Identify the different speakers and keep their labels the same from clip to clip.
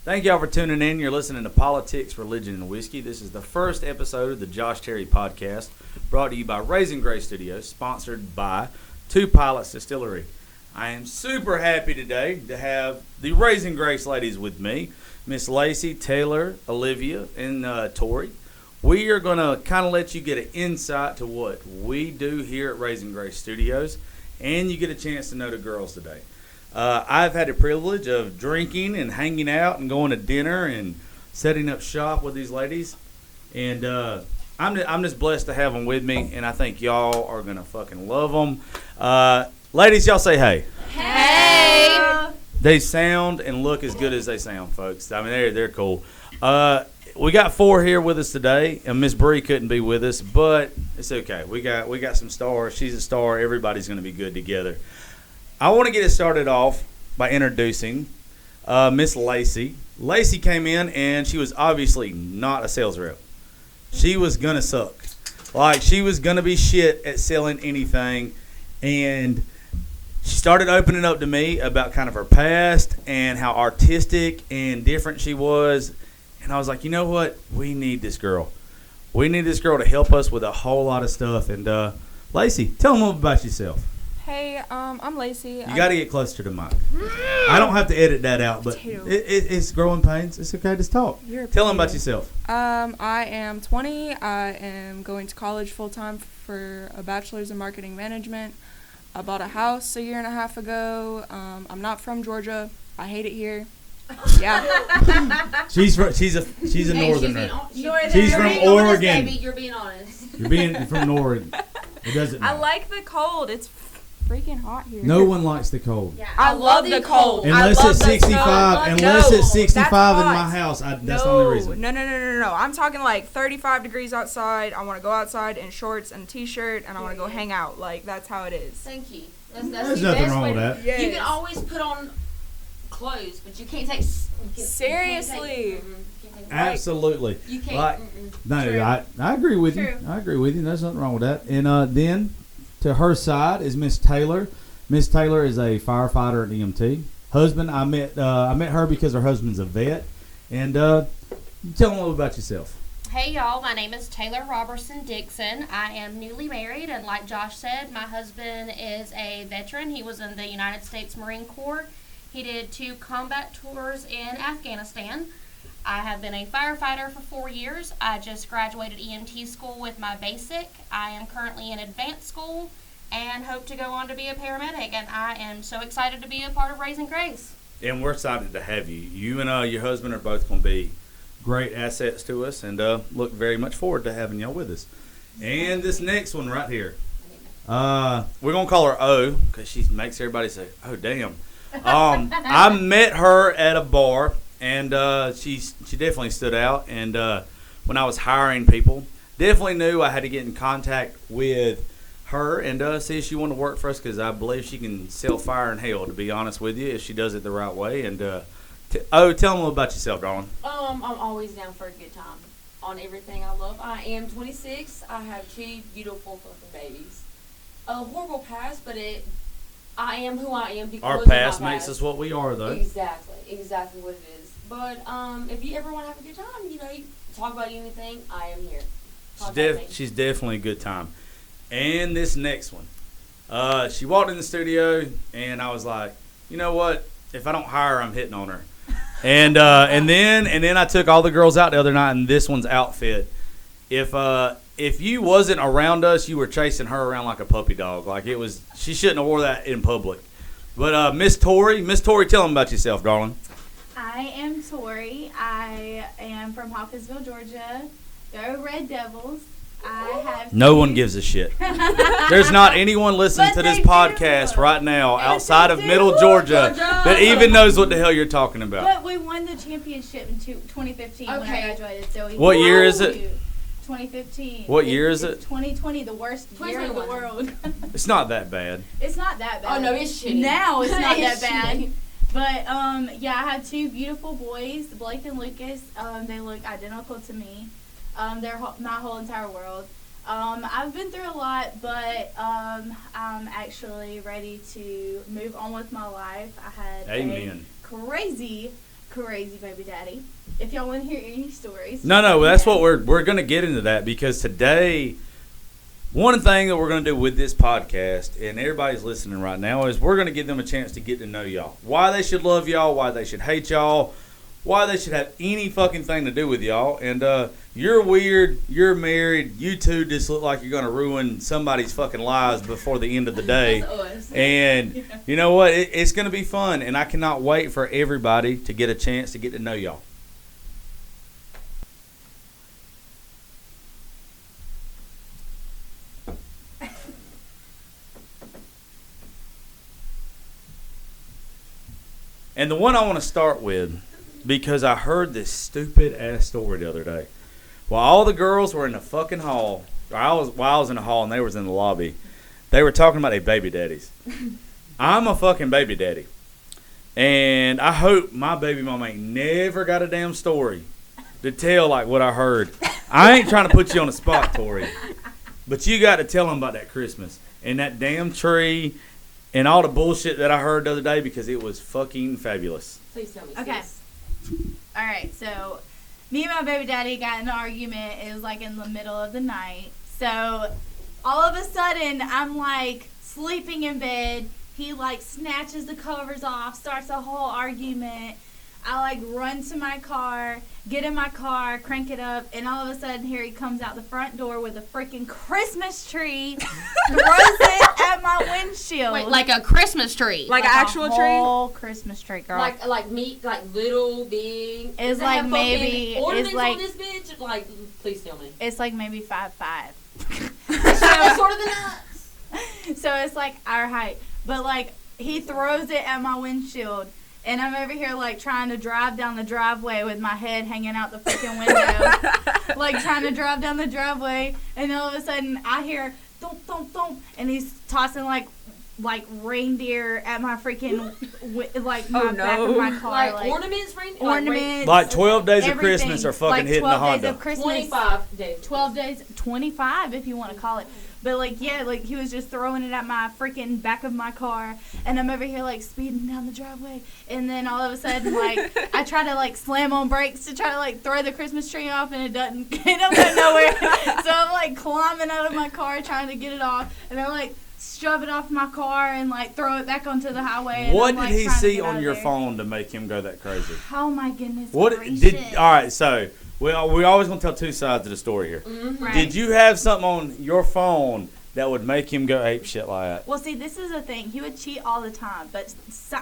Speaker 1: Thank y'all for tuning in. You're listening to Politics, Religion, and Whiskey. This is the first episode of the Josh Terry Podcast, brought to you by Raisin Studios, sponsored by Two Pilots Distillery. I am super happy today to have the Raisin Grace ladies with me, Miss Lacey, Taylor, Olivia, and Tori. We are going to kind of let you get an insight to what we do here at Raisin Grace Studios, and you get a chance to know the girls today. I've had the privilege of drinking and hanging out and going to dinner and setting up shop with these ladies. And I'm just blessed to have them with me, and I think y'all are going to fucking love them. Ladies, y'all say hey.
Speaker 2: Hey!
Speaker 1: They sound and look as good as they sound, folks. I mean, they're cool. We got four here with us today, and Miss Bree couldn't be with us, but it's okay. We got some stars. She's a star. Everybody's going to be good together. I want to get it started off by introducing Miss Lacey. Lacey came in, and she was obviously not a sales rep. She was going to suck. Like, she was going to be shit at selling anything, and she started opening up to me about kind of her past and how artistic and different she was. And I was like, you know what? We need this girl. We need this girl to help us with a whole lot of stuff. And Lacey, tell them about yourself.
Speaker 2: Hey, I'm Lacey.
Speaker 1: You got to get closer to the mic. I don't have to edit that out, but it's growing pains. It's okay. Just talk. Tell them about yourself.
Speaker 2: I am 20. I am going to college full-time for a bachelor's in marketing management. I bought a house a year and a half ago. I'm not from Georgia. I hate it here. Yeah.
Speaker 1: She's a northerner. She's from Oregon.
Speaker 3: Baby, you're being honest.
Speaker 1: You're being from Oregon. It doesn't matter.
Speaker 2: I like the cold. It's freaking hot here.
Speaker 1: No one likes the cold.
Speaker 2: Yeah, I love the cold.
Speaker 1: Unless it's 65. Unless it's 65 in my house. That's the only reason.
Speaker 2: No. I'm talking like 35 degrees outside. I want to go outside in shorts and a t-shirt, and I want to go hang out. Like, that's how it is.
Speaker 3: Thank you.
Speaker 1: There's nothing wrong with that.
Speaker 3: Yes. You can always put on clothes, but you can't take.
Speaker 2: Seriously.
Speaker 1: Absolutely.
Speaker 3: You can't.
Speaker 1: No, I agree with you. I agree with you. There's nothing wrong with that. And then to her side is Miss Taylor. Miss Taylor is a firefighter at EMT. Husband, I met her because her husband's a vet. And tell them a little about yourself.
Speaker 4: Hey y'all, my name is Taylor Robertson Dixon. I am newly married, and like Josh said, my husband is a veteran. He was in the United States Marine Corps. He did 2 combat tours in Afghanistan. I have been a firefighter for 4 years. I just graduated EMT school with my basic. I am currently in advanced school and hope to go on to be a paramedic. And I am so excited to be a part of Raisin Grace.
Speaker 1: And we're excited to have you. You and your husband are both going to be great assets to us, and look very much forward to having y'all with us. And this next one right here, we're going to call her O because she makes everybody say, oh, damn. I met her at a bar, and she definitely stood out. And when I was hiring people, definitely knew I had to get in contact with her and see if she wanted to work for us, because I believe she can sell fire and hell, to be honest with you, if she does it the right way. And tell them a little about yourself, darling.
Speaker 3: I'm always down for a good time on everything I love. I am 26. I have 2 beautiful fucking babies. A horrible past, but I am who I am because
Speaker 1: our
Speaker 3: of
Speaker 1: past
Speaker 3: my
Speaker 1: makes us what we are, though.
Speaker 3: Exactly what it is. But if you ever want to have a good time, you talk about anything, I am here.
Speaker 1: She's definitely a good time. And this next one, she walked in the studio, and I was like, you know what? If I don't hire her, I'm hitting on her. And then I took all the girls out the other night in this one's outfit. If you wasn't around us, you were chasing her around like a puppy dog. Like, it was, she shouldn't have wore that in public. But Miss Tori, tell them about yourself, darling.
Speaker 5: I am Tori. I am from Hawkinsville, Georgia. Go Red Devils.
Speaker 1: No one gives a shit. There's not anyone listening to this podcast right now outside of Middle Georgia that even knows what the hell you're talking about.
Speaker 5: But we won the championship in 2015 when I graduated. So
Speaker 1: what year is it?
Speaker 5: 2015.
Speaker 1: What year is it?
Speaker 5: 2020, the worst year in the world.
Speaker 1: It's not that bad.
Speaker 5: It's not that bad.
Speaker 3: Oh, no, it's shitty.
Speaker 5: Now it's not that bad. But, yeah, I had 2 beautiful boys, Blake and Lucas. They look identical to me. They're my whole entire world. I've been through a lot, but I'm actually ready to move on with my life. I had a crazy crazy baby daddy. If y'all want to hear any stories.
Speaker 1: No, that's what we're gonna get into that because today, one thing that we're gonna do with this podcast, and everybody's listening right now, is we're gonna give them a chance to get to know y'all. Why they should love y'all, why they should hate y'all, why they should have any fucking thing to do with y'all. And you're weird, you're married, you two just look like you're gonna ruin somebody's fucking lives before the end of the day.
Speaker 3: That's us.
Speaker 1: And you know what? It's gonna be fun, and I cannot wait for everybody to get a chance to get to know y'all. And the one I want to start with, because I heard this stupid ass story the other day. While all the girls were in the fucking hall, while I was in the hall and they was in the lobby, they were talking about their baby daddies. I'm a fucking baby daddy. And I hope my baby mama ain't never got a damn story to tell like what I heard. I ain't trying to put you on the spot, Tori. But you got to tell them about that Christmas and that damn tree and all the bullshit that I heard the other day because it was fucking fabulous.
Speaker 3: Please tell me.
Speaker 5: Okay.
Speaker 3: sis.
Speaker 5: All right, so me and my baby daddy got in an argument. It was like in the middle of the night. So all of a sudden, I'm like sleeping in bed. He like snatches the covers off, starts a whole argument. I like run to my car, get in my car, crank it up, and all of a sudden here he comes out the front door with a freaking Christmas tree, throws it at my windshield.
Speaker 4: Wait, like a Christmas tree.
Speaker 2: Like an actual tree?
Speaker 5: Whole Christmas tree, girl.
Speaker 3: Like meat, like little, big.
Speaker 5: It's
Speaker 3: Does it
Speaker 5: like
Speaker 3: have fucking
Speaker 5: maybe-
Speaker 3: ornaments
Speaker 5: it's like-
Speaker 3: on this bitch. Like, please tell me.
Speaker 5: It's like maybe 5'5".
Speaker 3: That's sort of the nuts.
Speaker 5: So it's like our height. But like he throws it at my windshield. And I'm over here, like, trying to drive down the driveway with my head hanging out the freaking window. Like, trying to drive down the driveway. And all of a sudden, I hear, thump, thump, thump. And he's tossing, like reindeer at my freaking, like, my back of my car.
Speaker 3: Like ornaments,
Speaker 5: ornaments.
Speaker 1: Like 12 days of
Speaker 5: everything.
Speaker 1: Christmas are fucking
Speaker 5: Like
Speaker 1: hitting the
Speaker 5: 12 days
Speaker 1: Honda.
Speaker 5: of Christmas.
Speaker 3: 25 days.
Speaker 5: 12 days, 25 if you want to call it. But like, yeah, like he was just throwing it at my freaking back of my car, and I'm over here like speeding down the driveway, and then all of a sudden like I try to like slam on brakes to try to like throw the Christmas tree off, and it don't go nowhere. So I'm like climbing out of my car trying to get it off, and I like shove it off my car and like throw it back onto the highway. And
Speaker 1: What
Speaker 5: I'm, like,
Speaker 1: did he
Speaker 5: trying to
Speaker 1: see
Speaker 5: get out
Speaker 1: on
Speaker 5: of
Speaker 1: your
Speaker 5: there.
Speaker 1: phone to make him go that crazy?
Speaker 5: Oh my goodness
Speaker 1: What
Speaker 5: gracious.
Speaker 1: did? All right, so we always gonna tell two sides of the story here.
Speaker 3: Mm-hmm.
Speaker 5: Right.
Speaker 1: Did you have something on your phone that would make him go ape shit like that?
Speaker 5: Well, see, this is the thing. He would cheat all the time, but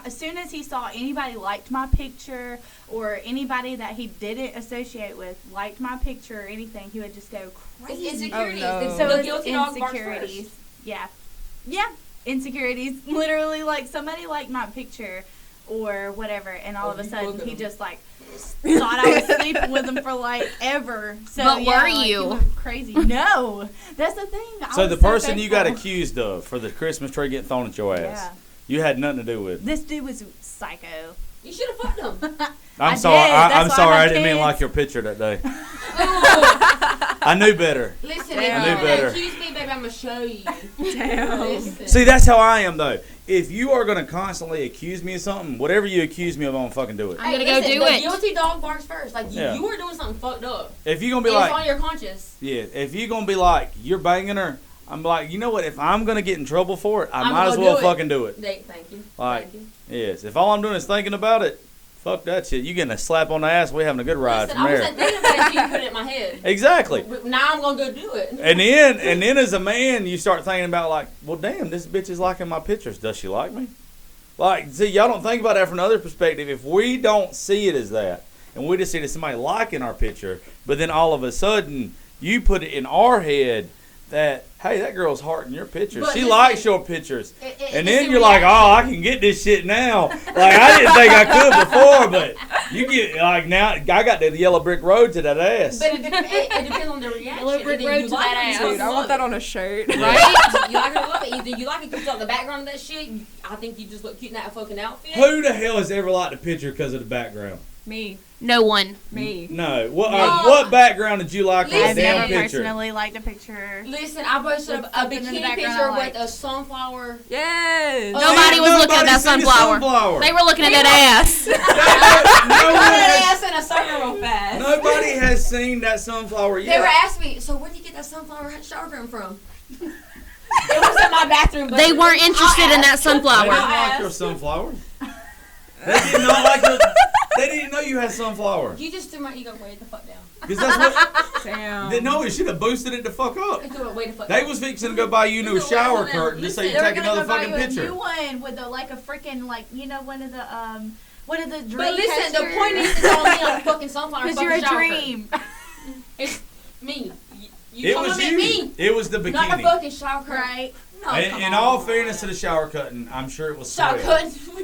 Speaker 5: as soon as he saw anybody liked my picture or anybody that he didn't associate with liked my picture or anything, he would just go crazy.
Speaker 3: It's insecurities.
Speaker 2: Oh, no.
Speaker 3: The,
Speaker 5: So
Speaker 3: the
Speaker 5: it's
Speaker 3: guilty dog barks
Speaker 5: insecurities.
Speaker 3: first.
Speaker 5: Yeah, insecurities. Literally, like somebody liked my picture or whatever, and all
Speaker 3: Oh,
Speaker 5: of a
Speaker 3: you
Speaker 5: sudden
Speaker 3: look at
Speaker 5: he
Speaker 3: him.
Speaker 5: just like thought I was sleeping with him for like ever. So
Speaker 4: But
Speaker 5: yeah,
Speaker 4: were
Speaker 5: like,
Speaker 4: you?
Speaker 5: he went crazy? No, that's the thing. I
Speaker 1: So
Speaker 5: was
Speaker 1: the person you got
Speaker 5: thankful.
Speaker 1: accused of for the Christmas tree getting thrown at your ass,
Speaker 5: Yeah.
Speaker 1: you had nothing to do with.
Speaker 5: This dude was psycho.
Speaker 3: You should have fucked him.
Speaker 1: I'm
Speaker 5: I
Speaker 1: sorry.
Speaker 5: did.
Speaker 1: I'm
Speaker 5: That's why
Speaker 1: sorry.
Speaker 5: I
Speaker 1: I
Speaker 5: have
Speaker 1: didn't mean
Speaker 5: kids.
Speaker 1: like your picture that day.
Speaker 3: Ooh.
Speaker 1: I knew better.
Speaker 3: Listen,
Speaker 2: Damn.
Speaker 3: if
Speaker 1: I
Speaker 3: you
Speaker 1: knew better.
Speaker 3: want to accuse me, baby, I'm going to show you.
Speaker 2: Damn.
Speaker 3: Listen.
Speaker 1: See, that's how I am though. If you are gonna constantly accuse me of something, whatever you accuse me of, I'm gonna fucking do it.
Speaker 4: I'm gonna
Speaker 3: Hey,
Speaker 4: go do
Speaker 3: the
Speaker 4: it.
Speaker 3: guilty dog barks first. Like,
Speaker 1: Yeah.
Speaker 3: you were doing something fucked up.
Speaker 1: If you're gonna be
Speaker 3: And it's
Speaker 1: like,
Speaker 3: on your conscience.
Speaker 1: yeah, if you're gonna be like, you're banging her, I'm like, you know what? If I'm gonna get in trouble for it, I
Speaker 3: I'm
Speaker 1: might as
Speaker 3: gonna
Speaker 1: well
Speaker 3: do it.
Speaker 1: fucking do it.
Speaker 3: Thank you.
Speaker 1: Like,
Speaker 3: Thank you.
Speaker 1: yes. If all I'm doing is thinking about it, fuck that shit. You getting a slap on the ass, we having a good ride
Speaker 3: Listen,
Speaker 1: from
Speaker 3: I
Speaker 1: there.
Speaker 3: wasn't thinking about it until you put it in my head.
Speaker 1: Exactly.
Speaker 3: But now I'm going to go do it.
Speaker 1: And then as a man, you start thinking about like, well, damn, this bitch is liking my pictures. Does she like me? Like, see, y'all don't think about that from another perspective. If we don't see it as that, and we just see it as somebody liking our picture, but then all of a sudden you put it in our head that, hey, that girl's hearting your pictures.
Speaker 3: But
Speaker 1: She
Speaker 3: listen,
Speaker 1: likes your pictures. And
Speaker 3: it's
Speaker 1: then
Speaker 3: a
Speaker 1: you're like,
Speaker 3: reaction.
Speaker 1: oh, I can get this shit now. Like, I didn't think I could before, but you get, like, now, I got the yellow brick road to that ass.
Speaker 3: But it depends on the reaction.
Speaker 4: Yellow brick
Speaker 3: Either
Speaker 4: road
Speaker 3: you
Speaker 4: to
Speaker 3: like
Speaker 4: that
Speaker 3: it or
Speaker 4: ass.
Speaker 3: you
Speaker 2: Dude, I
Speaker 3: love
Speaker 2: want that
Speaker 3: it.
Speaker 2: on a shirt.
Speaker 3: Right? You like it or love it. Either you like it because of the background of that shit. I think you just look cute in that fucking outfit.
Speaker 1: Who the hell has ever liked a picture because of the background?
Speaker 2: Me.
Speaker 4: No one.
Speaker 2: Me.
Speaker 1: No. What background did you like on the
Speaker 5: I've
Speaker 1: damn
Speaker 5: never
Speaker 1: picture?
Speaker 5: personally liked a picture.
Speaker 3: Listen, I posted
Speaker 5: With
Speaker 3: a
Speaker 5: something in the
Speaker 3: bikini
Speaker 5: background
Speaker 3: picture
Speaker 5: I
Speaker 3: with
Speaker 5: like.
Speaker 3: a sunflower.
Speaker 2: Yes.
Speaker 4: Nobody was looking at that
Speaker 1: seen the
Speaker 4: sunflower. They were looking at that ass.
Speaker 3: Ass in a circle real fast.
Speaker 1: Nobody has seen that sunflower
Speaker 3: They were
Speaker 1: yet.
Speaker 3: asking me, so where'd you get that sunflower shower curtain from? It was in my bathroom. But
Speaker 4: They weren't interested in that
Speaker 1: They
Speaker 4: sunflower.
Speaker 1: didn't like your sunflowers. They did not like your. They didn't know you had sunflower.
Speaker 3: You just threw my ego way the fuck down.
Speaker 1: Because that's what.
Speaker 2: Damn.
Speaker 1: No, it should have boosted it the fuck up.
Speaker 3: I threw it way the fuck
Speaker 1: They
Speaker 3: down.
Speaker 1: was fixing to go buy you a new shower curtain just so you
Speaker 5: They were
Speaker 1: take
Speaker 5: gonna
Speaker 1: another
Speaker 5: go buy
Speaker 1: fucking
Speaker 5: you a
Speaker 1: picture.
Speaker 5: new one with a freaking one of the dream
Speaker 3: But listen, the
Speaker 5: testers.
Speaker 3: point is, it's all me on a fucking sunflower.
Speaker 5: Because
Speaker 3: fucking
Speaker 5: you're a
Speaker 3: shower
Speaker 5: dream.
Speaker 3: curtain. It's me. You
Speaker 1: It
Speaker 3: talking
Speaker 1: was
Speaker 3: about
Speaker 1: you.
Speaker 3: me.
Speaker 1: It was the
Speaker 3: Not a
Speaker 1: bikini.
Speaker 3: fucking shower curtain.
Speaker 5: Right.
Speaker 3: No, come
Speaker 1: In
Speaker 3: on.
Speaker 1: all fairness to the shower curtain, I'm sure it was
Speaker 3: Shower
Speaker 1: soiled.
Speaker 3: curtain.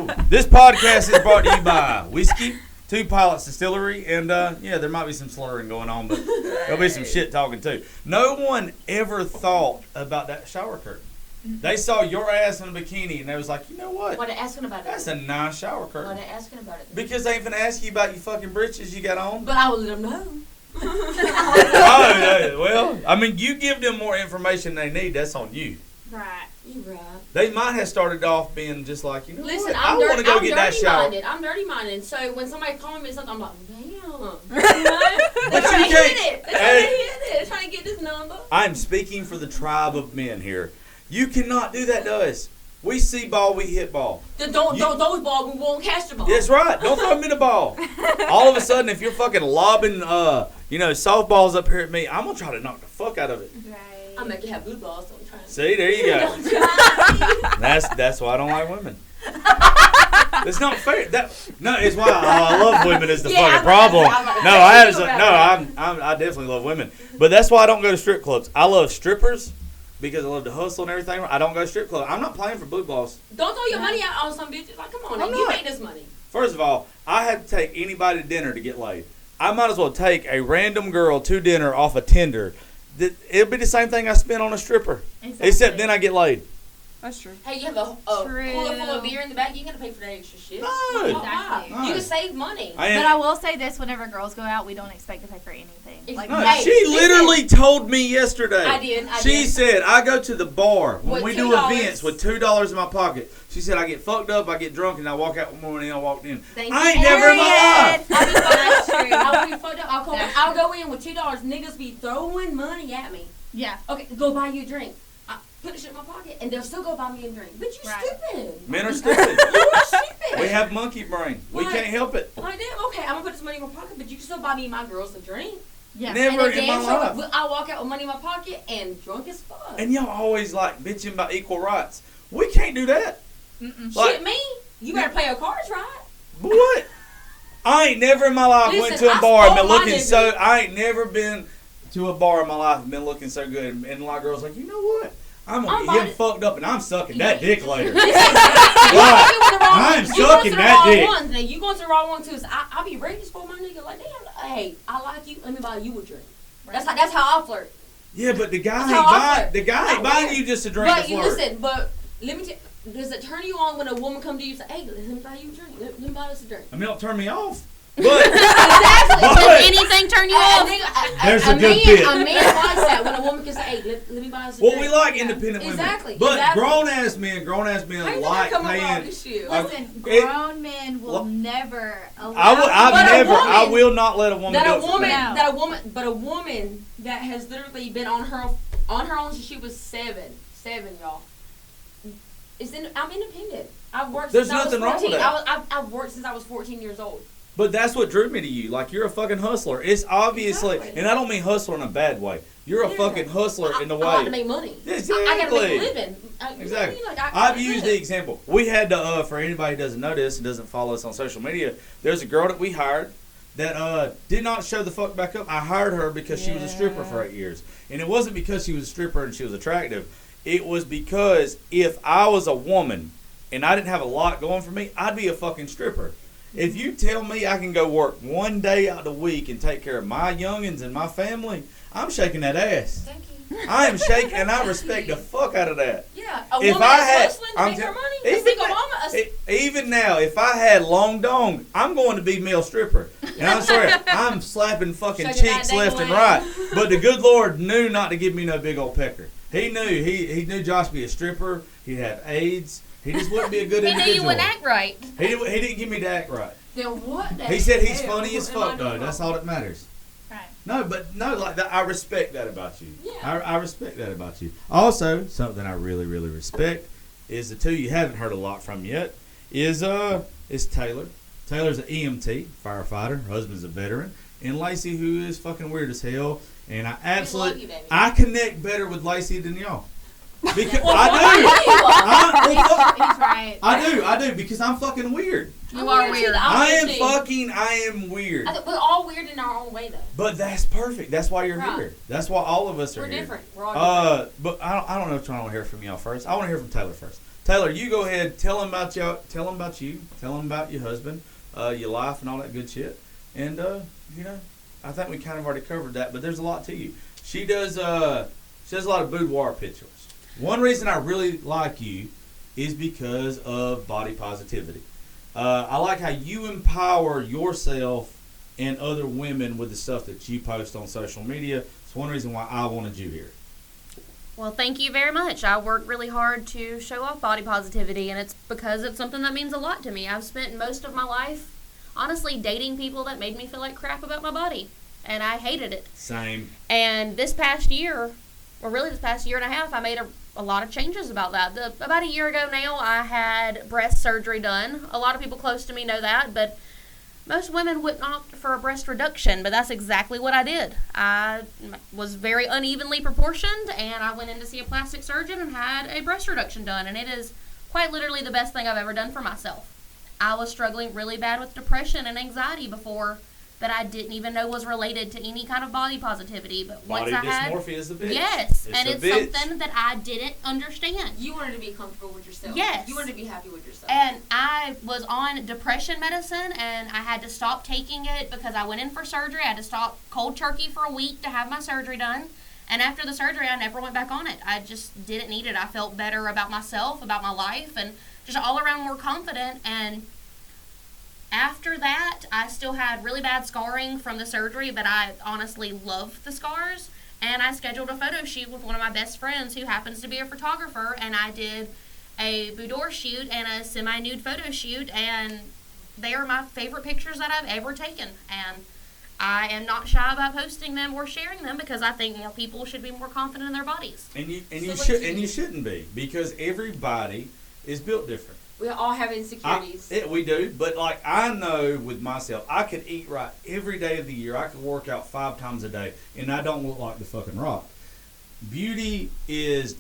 Speaker 1: Ooh. This podcast is brought to you by Whiskey, Two Pilots Distillery, and yeah, there might be some slurring going on, but there'll be some shit talking too. No one ever thought about that shower curtain. They saw your ass in a bikini and they was like, you know what?
Speaker 3: What they asking about it?
Speaker 1: That's a nice shower
Speaker 3: What
Speaker 1: curtain.
Speaker 3: they asking about it?
Speaker 1: Because they ain't finna ask you about your fucking britches you got on.
Speaker 3: But I will let them know.
Speaker 1: Oh, yeah, well, I mean, you give them more information they need, that's on you.
Speaker 5: Right.
Speaker 3: You right.
Speaker 1: They might have started off being just like, you know
Speaker 3: Listen,
Speaker 1: what?
Speaker 3: I'm
Speaker 1: I want to go
Speaker 3: I'm
Speaker 1: get that
Speaker 3: dirty
Speaker 1: shower.
Speaker 3: minded. I'm dirty minded. So when somebody calling me something, I'm like, damn.
Speaker 1: But
Speaker 3: They're
Speaker 1: you
Speaker 3: trying to
Speaker 1: can't-
Speaker 3: hit it. They're
Speaker 1: Hey.
Speaker 3: trying to hit it. They're trying to get this number.
Speaker 1: I'm speaking for the tribe of men here. You cannot do that to us. We see ball, we hit ball.
Speaker 3: Don't those balls, we won't catch the ball.
Speaker 1: That's right. Don't throw them in the ball. All of a sudden, if you're fucking lobbing, softballs up here at me, I'm gonna try to knock the fuck out of it.
Speaker 5: Right.
Speaker 3: I'm making have blue balls. So I'm trying to.
Speaker 1: See, there you go.
Speaker 3: Don't try.
Speaker 1: That's why I don't like women. It's not fair. It's why I love women is the
Speaker 3: Yeah,
Speaker 1: fucking
Speaker 3: I'm
Speaker 1: problem.
Speaker 3: like,
Speaker 1: No, I definitely love women. But that's why I don't go to strip clubs. I love strippers because I love to hustle and everything. I don't go to strip clubs. I'm not playing for blue balls.
Speaker 3: Don't throw your money out on some bitches. Like, come on,
Speaker 1: I'm
Speaker 3: now, you
Speaker 1: not.
Speaker 3: made this money.
Speaker 1: First of all, I had to take anybody to dinner to get laid. I might as well take a random girl to dinner off a Tinder. It'll be the same thing I spent on a stripper.
Speaker 5: Exactly.
Speaker 1: Except then I get laid.
Speaker 2: That's true.
Speaker 3: Hey, you have a
Speaker 5: True.
Speaker 3: cooler full of beer in the back. You ain't gonna pay for that extra shit.
Speaker 1: No.
Speaker 3: Why?
Speaker 5: Exactly.
Speaker 1: No.
Speaker 3: You can save money.
Speaker 1: I am-
Speaker 5: But I will say this: whenever girls go out, we don't expect to pay for anything. Like,
Speaker 1: No,
Speaker 3: Hey,
Speaker 1: she
Speaker 3: listen.
Speaker 1: literally told me yesterday.
Speaker 3: I did.
Speaker 1: She said, I go to the bar when
Speaker 3: With
Speaker 1: we do
Speaker 3: $2.
Speaker 1: events with $2 in my pocket. She said, I get fucked up, I get drunk, and I walk out one morning and I walked in.
Speaker 3: Thank
Speaker 1: I ain't
Speaker 3: you.
Speaker 1: never in my life.
Speaker 3: I'll be
Speaker 5: That's
Speaker 3: fucked
Speaker 5: true.
Speaker 3: up. I'll be fucked up.
Speaker 5: That's
Speaker 3: I'll go in with $2. Niggas be throwing money at me.
Speaker 5: Yeah.
Speaker 3: Okay, go buy you a drink. I put the shit in my pocket, and they'll still go buy me a drink. But you
Speaker 5: Right.
Speaker 3: stupid.
Speaker 1: Men are stupid.
Speaker 3: You are stupid.
Speaker 1: We have monkey brain. We
Speaker 3: Right.
Speaker 1: can't help it.
Speaker 3: Like, damn, okay, I'm gonna put this money in my pocket, but you can still buy me and my girls a drink.
Speaker 5: Yeah.
Speaker 1: Never
Speaker 3: and
Speaker 1: in my life.
Speaker 3: I walk out with money in my pocket and drunk as fuck.
Speaker 1: And y'all always like bitching about equal rights. We can't do that.
Speaker 5: Mm-mm.
Speaker 1: Like,
Speaker 3: Shit, me? You better play your cards right.
Speaker 1: what? I ain't never in my life went
Speaker 3: Listen,
Speaker 1: to a
Speaker 3: I
Speaker 1: bar and been
Speaker 3: stole my
Speaker 1: looking
Speaker 3: nigga.
Speaker 1: so. I ain't never been to a bar in my life and been looking so good. And a lot of girls like, you know what? I'm gonna
Speaker 3: I'm
Speaker 1: get him
Speaker 3: about
Speaker 1: fucked up and I'm sucking that dick later.
Speaker 3: I'm
Speaker 1: sucking that dick.
Speaker 3: Ones. Now you going to the wrong one too. So I be ready for my nigga. Like, damn, hey, I like you. Let me buy you a drink. That's how I flirt.
Speaker 1: Yeah, but the guy
Speaker 3: That's
Speaker 1: ain't
Speaker 3: how I
Speaker 1: buying.
Speaker 3: flirt.
Speaker 1: The guy ain't
Speaker 3: I
Speaker 1: buying
Speaker 3: will.
Speaker 1: you just a drink
Speaker 3: But
Speaker 1: to
Speaker 3: you
Speaker 1: flirt.
Speaker 3: listen. But let me. Does it turn you on when a woman come to you and say, "Hey, let me buy you a drink. Let me buy us a drink."
Speaker 1: I mean, don't turn me off. But
Speaker 3: Exactly.
Speaker 1: But-
Speaker 4: Does anything turn you off?
Speaker 1: There's a good bit.
Speaker 3: A man likes that when a woman can say, "Hey, let me buy us a
Speaker 1: well,
Speaker 3: drink."
Speaker 1: we like
Speaker 3: Yeah.
Speaker 1: independent women.
Speaker 3: Exactly.
Speaker 1: But
Speaker 3: exactly.
Speaker 1: grown ass men
Speaker 3: How you
Speaker 1: like
Speaker 3: come up with all
Speaker 1: paying.
Speaker 3: this shit?
Speaker 5: Listen,
Speaker 1: it-
Speaker 5: grown men will
Speaker 1: Well,
Speaker 5: never allow.
Speaker 3: But a woman-
Speaker 1: will not let a woman
Speaker 3: That
Speaker 1: do
Speaker 3: a
Speaker 1: it for
Speaker 3: woman,
Speaker 1: me.
Speaker 5: No.
Speaker 3: but a woman that has literally been on her own since she was seven, y'all. I'm independent. I've worked
Speaker 1: There's
Speaker 3: since I was
Speaker 1: nothing wrong
Speaker 3: 14.
Speaker 1: with that.
Speaker 3: I've worked since I was 14 years old.
Speaker 1: But that's what drew me to you. Like, you're a fucking hustler. It's obviously,
Speaker 3: Exactly.
Speaker 1: and I don't mean hustler in a bad way. You're a
Speaker 3: Yeah.
Speaker 1: fucking hustler in the
Speaker 3: I like to
Speaker 1: way.
Speaker 3: make money.
Speaker 1: Exactly.
Speaker 3: I gotta make a living. You know what I
Speaker 1: Exactly.
Speaker 3: mean? Like, I
Speaker 1: I've
Speaker 3: gotta
Speaker 1: used
Speaker 3: live.
Speaker 1: the example. We had to, for anybody who doesn't know this and doesn't follow us on social media, there's a girl that we hired that did not show the fuck back up. I hired her because she was a stripper for 8 years. And it wasn't because she was a stripper and she was attractive. It was because if I was a woman and I didn't have a lot going for me, I'd be a fucking stripper. If you tell me I can go work one day out of the week and take care of my youngins and my family, I'm shaking that ass.
Speaker 3: Thank you.
Speaker 1: I am shaking, and I respect the fuck out of that.
Speaker 3: Yeah, a
Speaker 1: If
Speaker 3: woman
Speaker 1: I
Speaker 3: that's
Speaker 1: had-
Speaker 3: hustling to
Speaker 1: I'm
Speaker 3: make
Speaker 1: t-
Speaker 3: her money. A
Speaker 1: even
Speaker 3: single
Speaker 1: now-
Speaker 3: mama.
Speaker 1: Even now, if I had long dong, I'm going to be male stripper. And I'm sorry, I'm slapping fucking
Speaker 3: Sucking that
Speaker 1: cheeks left and
Speaker 3: dang-a-lang.
Speaker 1: right. But the good Lord knew not to give me no big old pecker. He knew. He knew Josh would be a stripper. He'd have AIDS. He just wouldn't be a good
Speaker 4: He knew
Speaker 1: individual.
Speaker 4: you wouldn't act right.
Speaker 1: He didn't give me the act right.
Speaker 3: Then what? The
Speaker 1: He said he's
Speaker 3: hell
Speaker 1: funny as
Speaker 3: am I
Speaker 1: fuck, though.
Speaker 3: doing
Speaker 1: That's
Speaker 3: wrong?
Speaker 1: all that matters.
Speaker 5: Right.
Speaker 1: No, but no, like that. I respect that about you.
Speaker 3: Yeah.
Speaker 1: I respect that about you. Also, something I really, really respect is the two you haven't heard a lot from yet is Taylor. Taylor's an EMT firefighter. Her husband's a veteran, and Lacey, who is fucking weird as hell. And I
Speaker 3: love
Speaker 1: absolutely,
Speaker 3: you, baby.
Speaker 1: I connect better with Lacey than y'all. Because
Speaker 3: Well,
Speaker 5: He's right.
Speaker 1: I do because I'm fucking weird.
Speaker 4: You are weird.
Speaker 1: I am weird.
Speaker 3: We're all weird in our own way, though.
Speaker 1: But that's perfect. That's why you're
Speaker 3: Right.
Speaker 1: here. That's why all of us are
Speaker 3: We're
Speaker 1: here.
Speaker 3: different. We're all different.
Speaker 1: But I don't know if I want to hear from y'all first. I want to hear from Taylor first. Taylor, you go ahead. Tell them about you. Tell them about you. Tell them about your husband, your life, and all that good shit. And I think we kind of already covered that. But there's a lot to you. She does a lot of boudoir pictures. One reason I really like you is because of body positivity. I like how you empower yourself and other women with the stuff that you post on social media. It's one reason why I wanted you here.
Speaker 4: Well, thank you very much. I work really hard to show off body positivity, and it's because it's something that means a lot to me. I've spent most of my life, honestly, dating people that made me feel like crap about my body, and I hated it.
Speaker 1: Same.
Speaker 4: And this past year, or really this past year and a half, I made a lot of changes about that. About a year ago now, I had breast surgery done. A lot of people close to me know that, but most women wouldn't opt for a breast reduction, but that's exactly what I did. I was very unevenly proportioned, and I went in to see a plastic surgeon and had a breast reduction done, and it is quite literally the best thing I've ever done for myself. I was struggling really bad with depression and anxiety before that I didn't even know was related to any kind of body positivity, but once
Speaker 1: Body
Speaker 4: I had...
Speaker 1: dysmorphia is a bitch.
Speaker 4: Yes, and
Speaker 1: a
Speaker 4: it's
Speaker 1: bitch.
Speaker 4: something that I didn't understand.
Speaker 3: You wanted to be comfortable with yourself.
Speaker 4: Yes.
Speaker 3: You wanted to be happy with yourself.
Speaker 4: And I was on depression medicine, and I had to stop taking it because I went in for surgery. I had to stop cold turkey for a week to have my surgery done. And after the surgery, I never went back on it. I just didn't need it. I felt better about myself, about my life, and just all around more confident. And after that, I still had really bad scarring from the surgery, but I honestly love the scars. And I scheduled a photo shoot with one of my best friends who happens to be a photographer, and I did a boudoir shoot and a semi-nude photo shoot, and they are my favorite pictures that I've ever taken. And I am not shy about posting them or sharing them because I think more people should be more confident in their bodies.
Speaker 1: And you
Speaker 3: So
Speaker 1: you shouldn't be, because everybody is built different.
Speaker 3: we all have insecurities.
Speaker 1: We do, but like I know with myself, I could eat right every day of the year. I could work out 5 times a day, and I don't look like the fucking Rock. Beauty is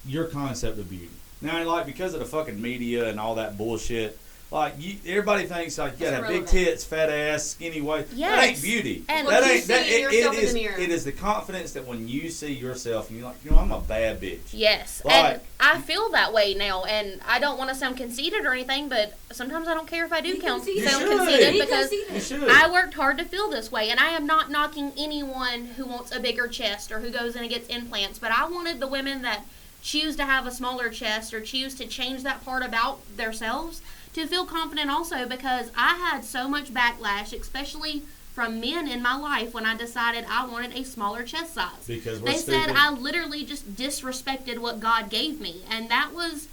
Speaker 1: your concept of beauty. Now, like because of the fucking media and all that bullshit, like everybody thinks like you gotta have big
Speaker 3: irrelevant.
Speaker 1: tits, fat ass, skinny waist. That
Speaker 4: Yes.
Speaker 1: ain't beauty.
Speaker 4: And
Speaker 1: that
Speaker 3: Look, you
Speaker 1: ain't that.
Speaker 3: see yourself in the mirror.
Speaker 1: It is the confidence that when you see yourself and you're like, I'm a bad bitch.
Speaker 4: Yes,
Speaker 1: Like-
Speaker 4: and I feel that way now, and I don't want to sound conceited or anything, but sometimes I don't care if I do
Speaker 3: Be
Speaker 4: sound
Speaker 3: conceited.
Speaker 1: You should.
Speaker 4: conceited
Speaker 3: Be
Speaker 4: because
Speaker 3: conceited.
Speaker 1: You should.
Speaker 4: I worked hard to feel this way, and I am not knocking anyone who wants a bigger chest or who goes in and gets implants, but I wanted the women that choose to have a smaller chest or choose to change that part about themselves to feel confident also, because I had so much backlash, especially from men in my life, when I decided I wanted a smaller chest size.
Speaker 1: Because we're
Speaker 4: They
Speaker 1: stupid.
Speaker 4: said I literally just disrespected what God gave me, and that was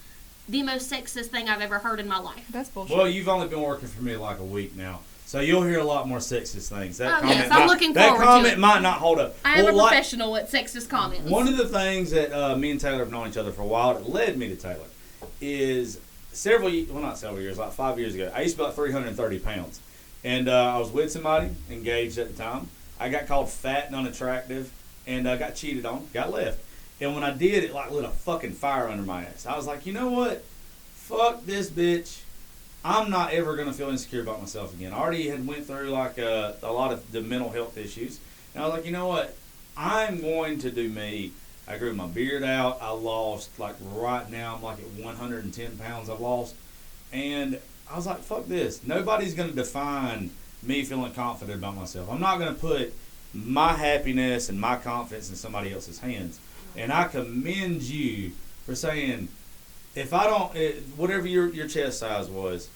Speaker 4: the most sexist thing I've ever heard in my life.
Speaker 2: That's bullshit.
Speaker 1: Well, you've only been working for me like a week now, so you'll hear a lot more sexist things. That
Speaker 4: Oh, yes,
Speaker 1: comment
Speaker 4: I'm
Speaker 1: might-
Speaker 4: looking
Speaker 1: that
Speaker 4: forward to
Speaker 1: comment
Speaker 4: it.
Speaker 1: might not hold up.
Speaker 4: I am
Speaker 1: Well,
Speaker 4: a
Speaker 1: like,
Speaker 4: professional at sexist comments.
Speaker 1: one of the things that me and Taylor have known each other for a while that led me to Taylor is not several years, like 5 years ago, I used to be like 330 pounds. And I was with somebody, engaged at the time. I got called fat and unattractive, and got cheated on, got left. And when I did, it like lit a fucking fire under my ass. I was like, you know what? Fuck this bitch. I'm not ever going to feel insecure about myself again. I already had went through like a lot of the mental health issues. And I was like, you know what? I'm going to do me. I grew my beard out. I lost, like right now, I'm like at 110 pounds I've lost. And I was like, fuck this. Nobody's going to define me feeling confident about myself. I'm not going to put my happiness and my confidence in somebody else's hands. And I commend you for saying, if I don't, whatever your chest size was,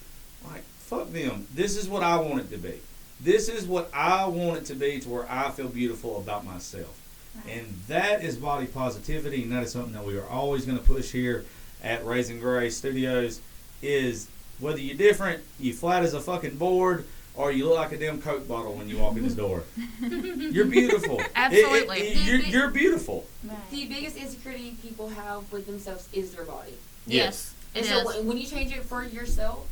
Speaker 1: like, fuck them. This is what I want it to be. This is what I want it to be, to where I feel beautiful about myself. Right. And that is body positivity, and that is something that we are always going to push here at Raisin Gray Studios, is whether you're different, you flat as a fucking board, or you look like a damn Coke bottle when you walk in this door. You're beautiful.
Speaker 4: Absolutely.
Speaker 1: You're beautiful.
Speaker 3: Right. The biggest insecurity people have with themselves is their body.
Speaker 4: Yes.
Speaker 3: And so when you change it for yourself,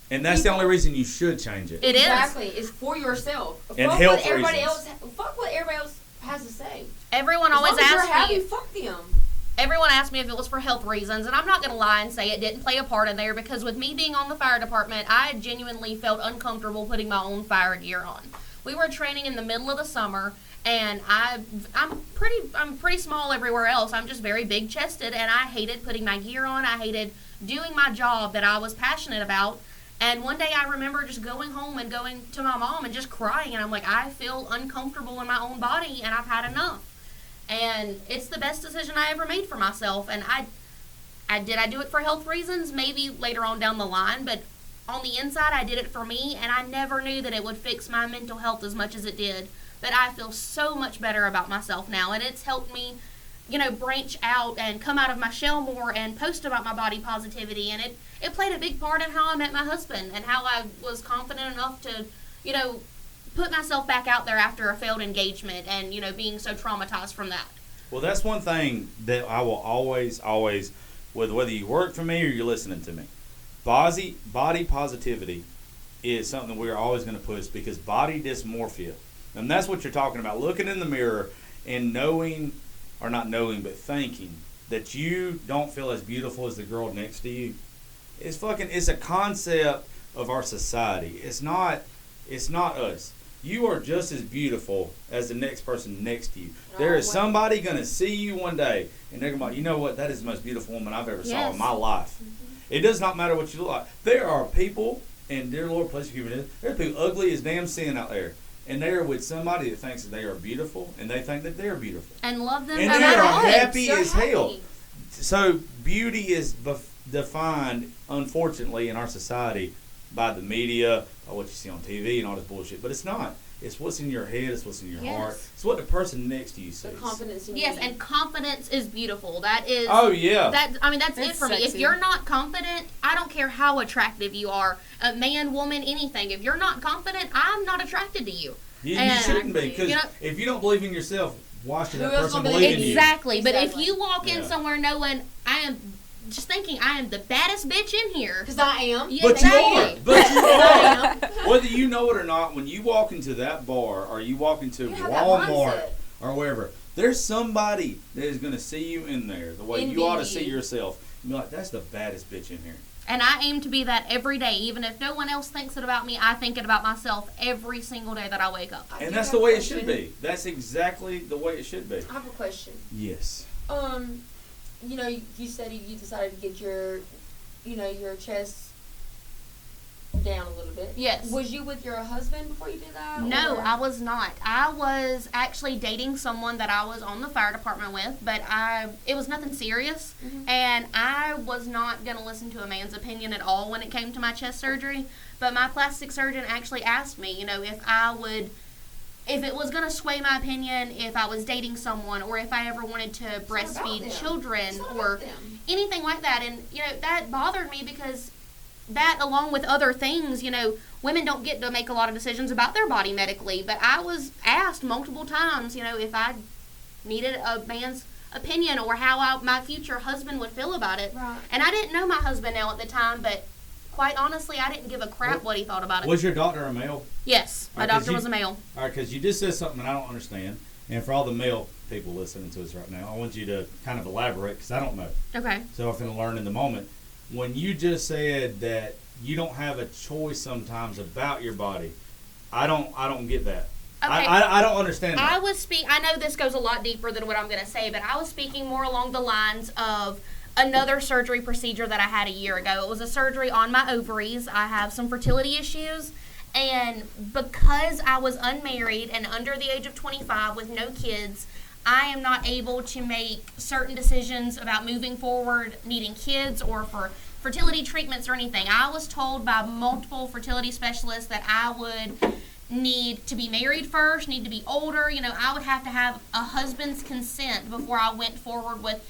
Speaker 1: and that's the only reason you should change it.
Speaker 4: It is.
Speaker 3: Exactly. It's for yourself.
Speaker 1: And
Speaker 3: fuck
Speaker 1: health
Speaker 3: what everybody
Speaker 1: reasons.
Speaker 3: fuck what everybody else has to say.
Speaker 4: Everyone
Speaker 3: As
Speaker 4: always
Speaker 3: long as you're
Speaker 4: asks
Speaker 3: happy,
Speaker 4: me.
Speaker 3: fuck them.
Speaker 4: Everyone asked me if it was for health reasons, and I'm not going to lie and say it didn't play a part in there, because with me being on the fire department, I genuinely felt uncomfortable putting my own fire gear on. We were training in the middle of the summer, and I'm pretty small everywhere else. I'm just very big chested, and I hated putting my gear on. I hated doing my job that I was passionate about. And one day I remember just going home and going to my mom and just crying, and I'm like, I feel uncomfortable in my own body, and I've had enough. And it's the best decision I ever made for myself. And I do it for health reasons? Maybe later on down the line, but on the inside I did it for me, and I never knew that it would fix my mental health as much as it did. But I feel so much better about myself now, and it's helped me, branch out and come out of my shell more and post about my body positivity. And it played a big part in how I met my husband and how I was confident enough to, put myself back out there after a failed engagement and, being so traumatized from that.
Speaker 1: Well, that's one thing that I will always, whether you work for me or you're listening to me, body positivity is something we're always going to push, because body dysmorphia, and that's what you're talking about, looking in the mirror and knowing, or not knowing, but thinking that you don't feel as beautiful as the girl next to you. It's a concept of our society. It's not us. You are just as beautiful as the next person next to you. There is somebody going to see you one day, and they're going to be like, you know what, that is the most beautiful woman I've ever saw in my life. Mm-hmm. It does not matter what you look like. There are people, and dear Lord, bless you, there are people ugly as damn sin out there, and they are with somebody that thinks that they are beautiful, and they think that they're beautiful.
Speaker 4: And love them.
Speaker 1: And
Speaker 4: no
Speaker 1: they are
Speaker 4: matter
Speaker 1: happy
Speaker 3: what.
Speaker 1: as hell. So beauty is defined, unfortunately, in our society by the media, by what you see on TV and all this bullshit. But it's not. It's what's in your head. It's what's in your heart. It's what the person next to you sees.
Speaker 3: The confidence in you.
Speaker 4: Yes, and confidence is beautiful. That is.
Speaker 1: Oh yeah.
Speaker 4: That's it for me. If you're not confident, I don't care how attractive you are, a man, woman, anything. If you're not confident, I'm not attracted to you.
Speaker 1: Yeah, you shouldn't be, because if you don't believe in yourself, why should that person believe in you?
Speaker 4: Exactly. But if you walk in somewhere knowing I am the baddest bitch in here.
Speaker 3: Because I am.
Speaker 4: Yeah,
Speaker 1: but
Speaker 4: exactly.
Speaker 1: you are. But you are. Whether you know it or not, when you walk into that bar or you walk into Walmart or wherever, there's somebody that is going to see you in there the way you ought to see yourself. And be like, that's the baddest bitch in here.
Speaker 4: And I aim to be that every day. Even if no one else thinks it about me, I think it about myself every single day that I wake up.
Speaker 1: And that's the way it should be. That's exactly the way it should be.
Speaker 3: I have a question.
Speaker 1: Yes.
Speaker 3: You said you decided to get your chest down a little bit.
Speaker 4: Yes.
Speaker 3: Was you with your husband before you did that?
Speaker 4: No,
Speaker 3: or?
Speaker 4: I was not. I was actually dating someone that I was on the fire department with, but it was nothing serious, and I was not going to listen to a man's opinion at all when it came to my chest surgery. But my plastic surgeon actually asked me, if it was going to sway my opinion, if I was dating someone, or if I ever wanted to breastfeed children, or anything like that. And, that bothered me, because that, along with other things, women don't get to make a lot of decisions about their body medically. But I was asked multiple times, if I needed a man's opinion or how my future husband would feel about it.
Speaker 3: Right.
Speaker 4: And I didn't know my husband now at the time, but quite honestly, I didn't give a crap what he thought about it.
Speaker 1: Was your doctor a male?
Speaker 4: Yes, my doctor was a male.
Speaker 1: All right, because you just said something that I don't understand. And for all the male people listening to us right now, I want you to kind of elaborate, because I don't know. Okay. So I'm going to learn in the moment. When you just said that you don't have a choice sometimes about your body, I don't get that. Okay. I don't understand that.
Speaker 4: I know this goes a lot deeper than what I'm going to say, but I was speaking more along the lines of another surgery procedure that I had a year ago. It was a surgery on my ovaries. I have some fertility issues, and because I was unmarried and under the age of 25 with no kids, I am not able to make certain decisions about moving forward, needing kids, or for fertility treatments or anything. I was told by multiple fertility specialists that I would need to be married first, need to be older. I would have to have a husband's consent before I went forward with,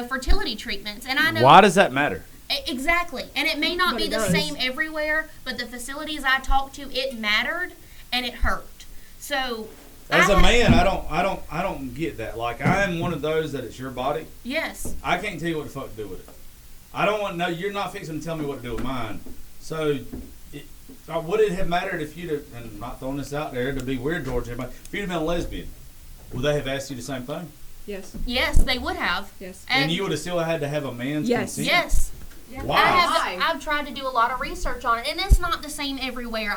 Speaker 4: fertility treatments. And I know.
Speaker 1: Why does that matter?
Speaker 4: Exactly. And it may not
Speaker 2: But
Speaker 4: be
Speaker 2: it
Speaker 4: the
Speaker 2: does.
Speaker 4: same everywhere, but the facilities I talked to, it mattered and it hurt. So
Speaker 1: As a man, I don't get that. Like, I am one of those that it's your body.
Speaker 4: Yes.
Speaker 1: I can't tell you what the fuck to do with it. I don't want. No, you're not fixing to tell me what to do with mine. So, would it have mattered if you'd have? And I'm not throwing this out there to be weird towards everybody. If you'd have been a lesbian, would they have asked you the same thing?
Speaker 2: Yes.
Speaker 4: Yes, they would have.
Speaker 2: Yes.
Speaker 1: And you would have still had to have a man's
Speaker 2: Yes.
Speaker 1: consent.
Speaker 4: Yes.
Speaker 1: Why?
Speaker 4: I've tried to do a lot of research on it, and it's not the same everywhere.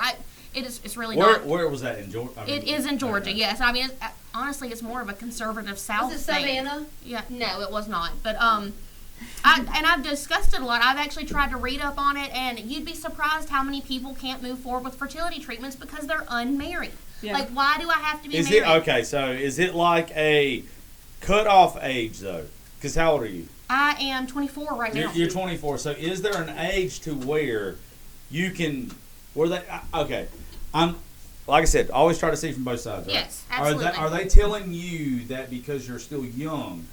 Speaker 4: It's really not.
Speaker 1: Where was that in Georgia?
Speaker 4: It is in Georgia, yes. I mean, honestly, it's more of a conservative South
Speaker 3: Was it
Speaker 4: thing.
Speaker 3: Savannah?
Speaker 4: Yeah, no, it was not. But I've discussed it a lot. I've actually tried to read up on it, and you'd be surprised how many people can't move forward with fertility treatments because they're unmarried.
Speaker 2: Yeah.
Speaker 4: Like, why do I have to be
Speaker 1: Is
Speaker 4: married?
Speaker 1: it okay? So is it like a cutoff age though? Because how old are you?
Speaker 4: I am 24 right now.
Speaker 1: You're 24. So is there an age to where you can? Where they? Okay, I'm. Like I said, always try to see from both sides. Right?
Speaker 4: Yes, absolutely.
Speaker 1: Are they telling you that because you're still young,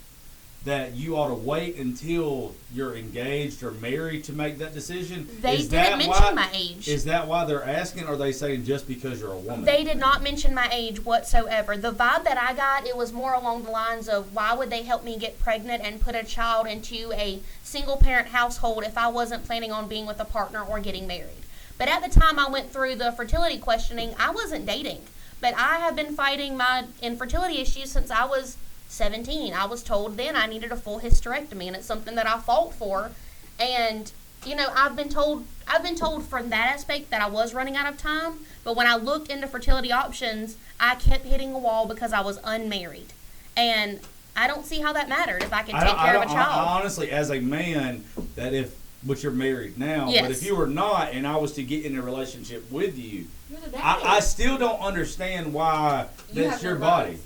Speaker 1: that you ought to wait until you're engaged or married to make that decision?
Speaker 4: They
Speaker 1: Is
Speaker 4: didn't
Speaker 1: that
Speaker 4: mention my age.
Speaker 1: Is that why they're asking? Or are they saying just because you're a woman?
Speaker 4: They did not mention my age whatsoever. The vibe that I got, it was more along the lines of, why would they help me get pregnant and put a child into a single parent household if I wasn't planning on being with a partner or getting married? But at the time I went through the fertility questioning, I wasn't dating. But I have been fighting my infertility issues since I was 17. I was told then I needed a full hysterectomy, and it's something that I fought for. And I've been told from that aspect that I was running out of time. But when I looked into fertility options, I kept hitting a wall because I was unmarried, and I don't see how that mattered if I could take care of a child.
Speaker 1: I honestly, as a man, but you're married now.
Speaker 4: Yes.
Speaker 1: But if you were not, and I was to get in a relationship with you,
Speaker 3: You're the daddy.
Speaker 1: I still don't understand why
Speaker 3: You
Speaker 1: that's
Speaker 3: have
Speaker 1: your
Speaker 3: no
Speaker 1: body.
Speaker 3: rights.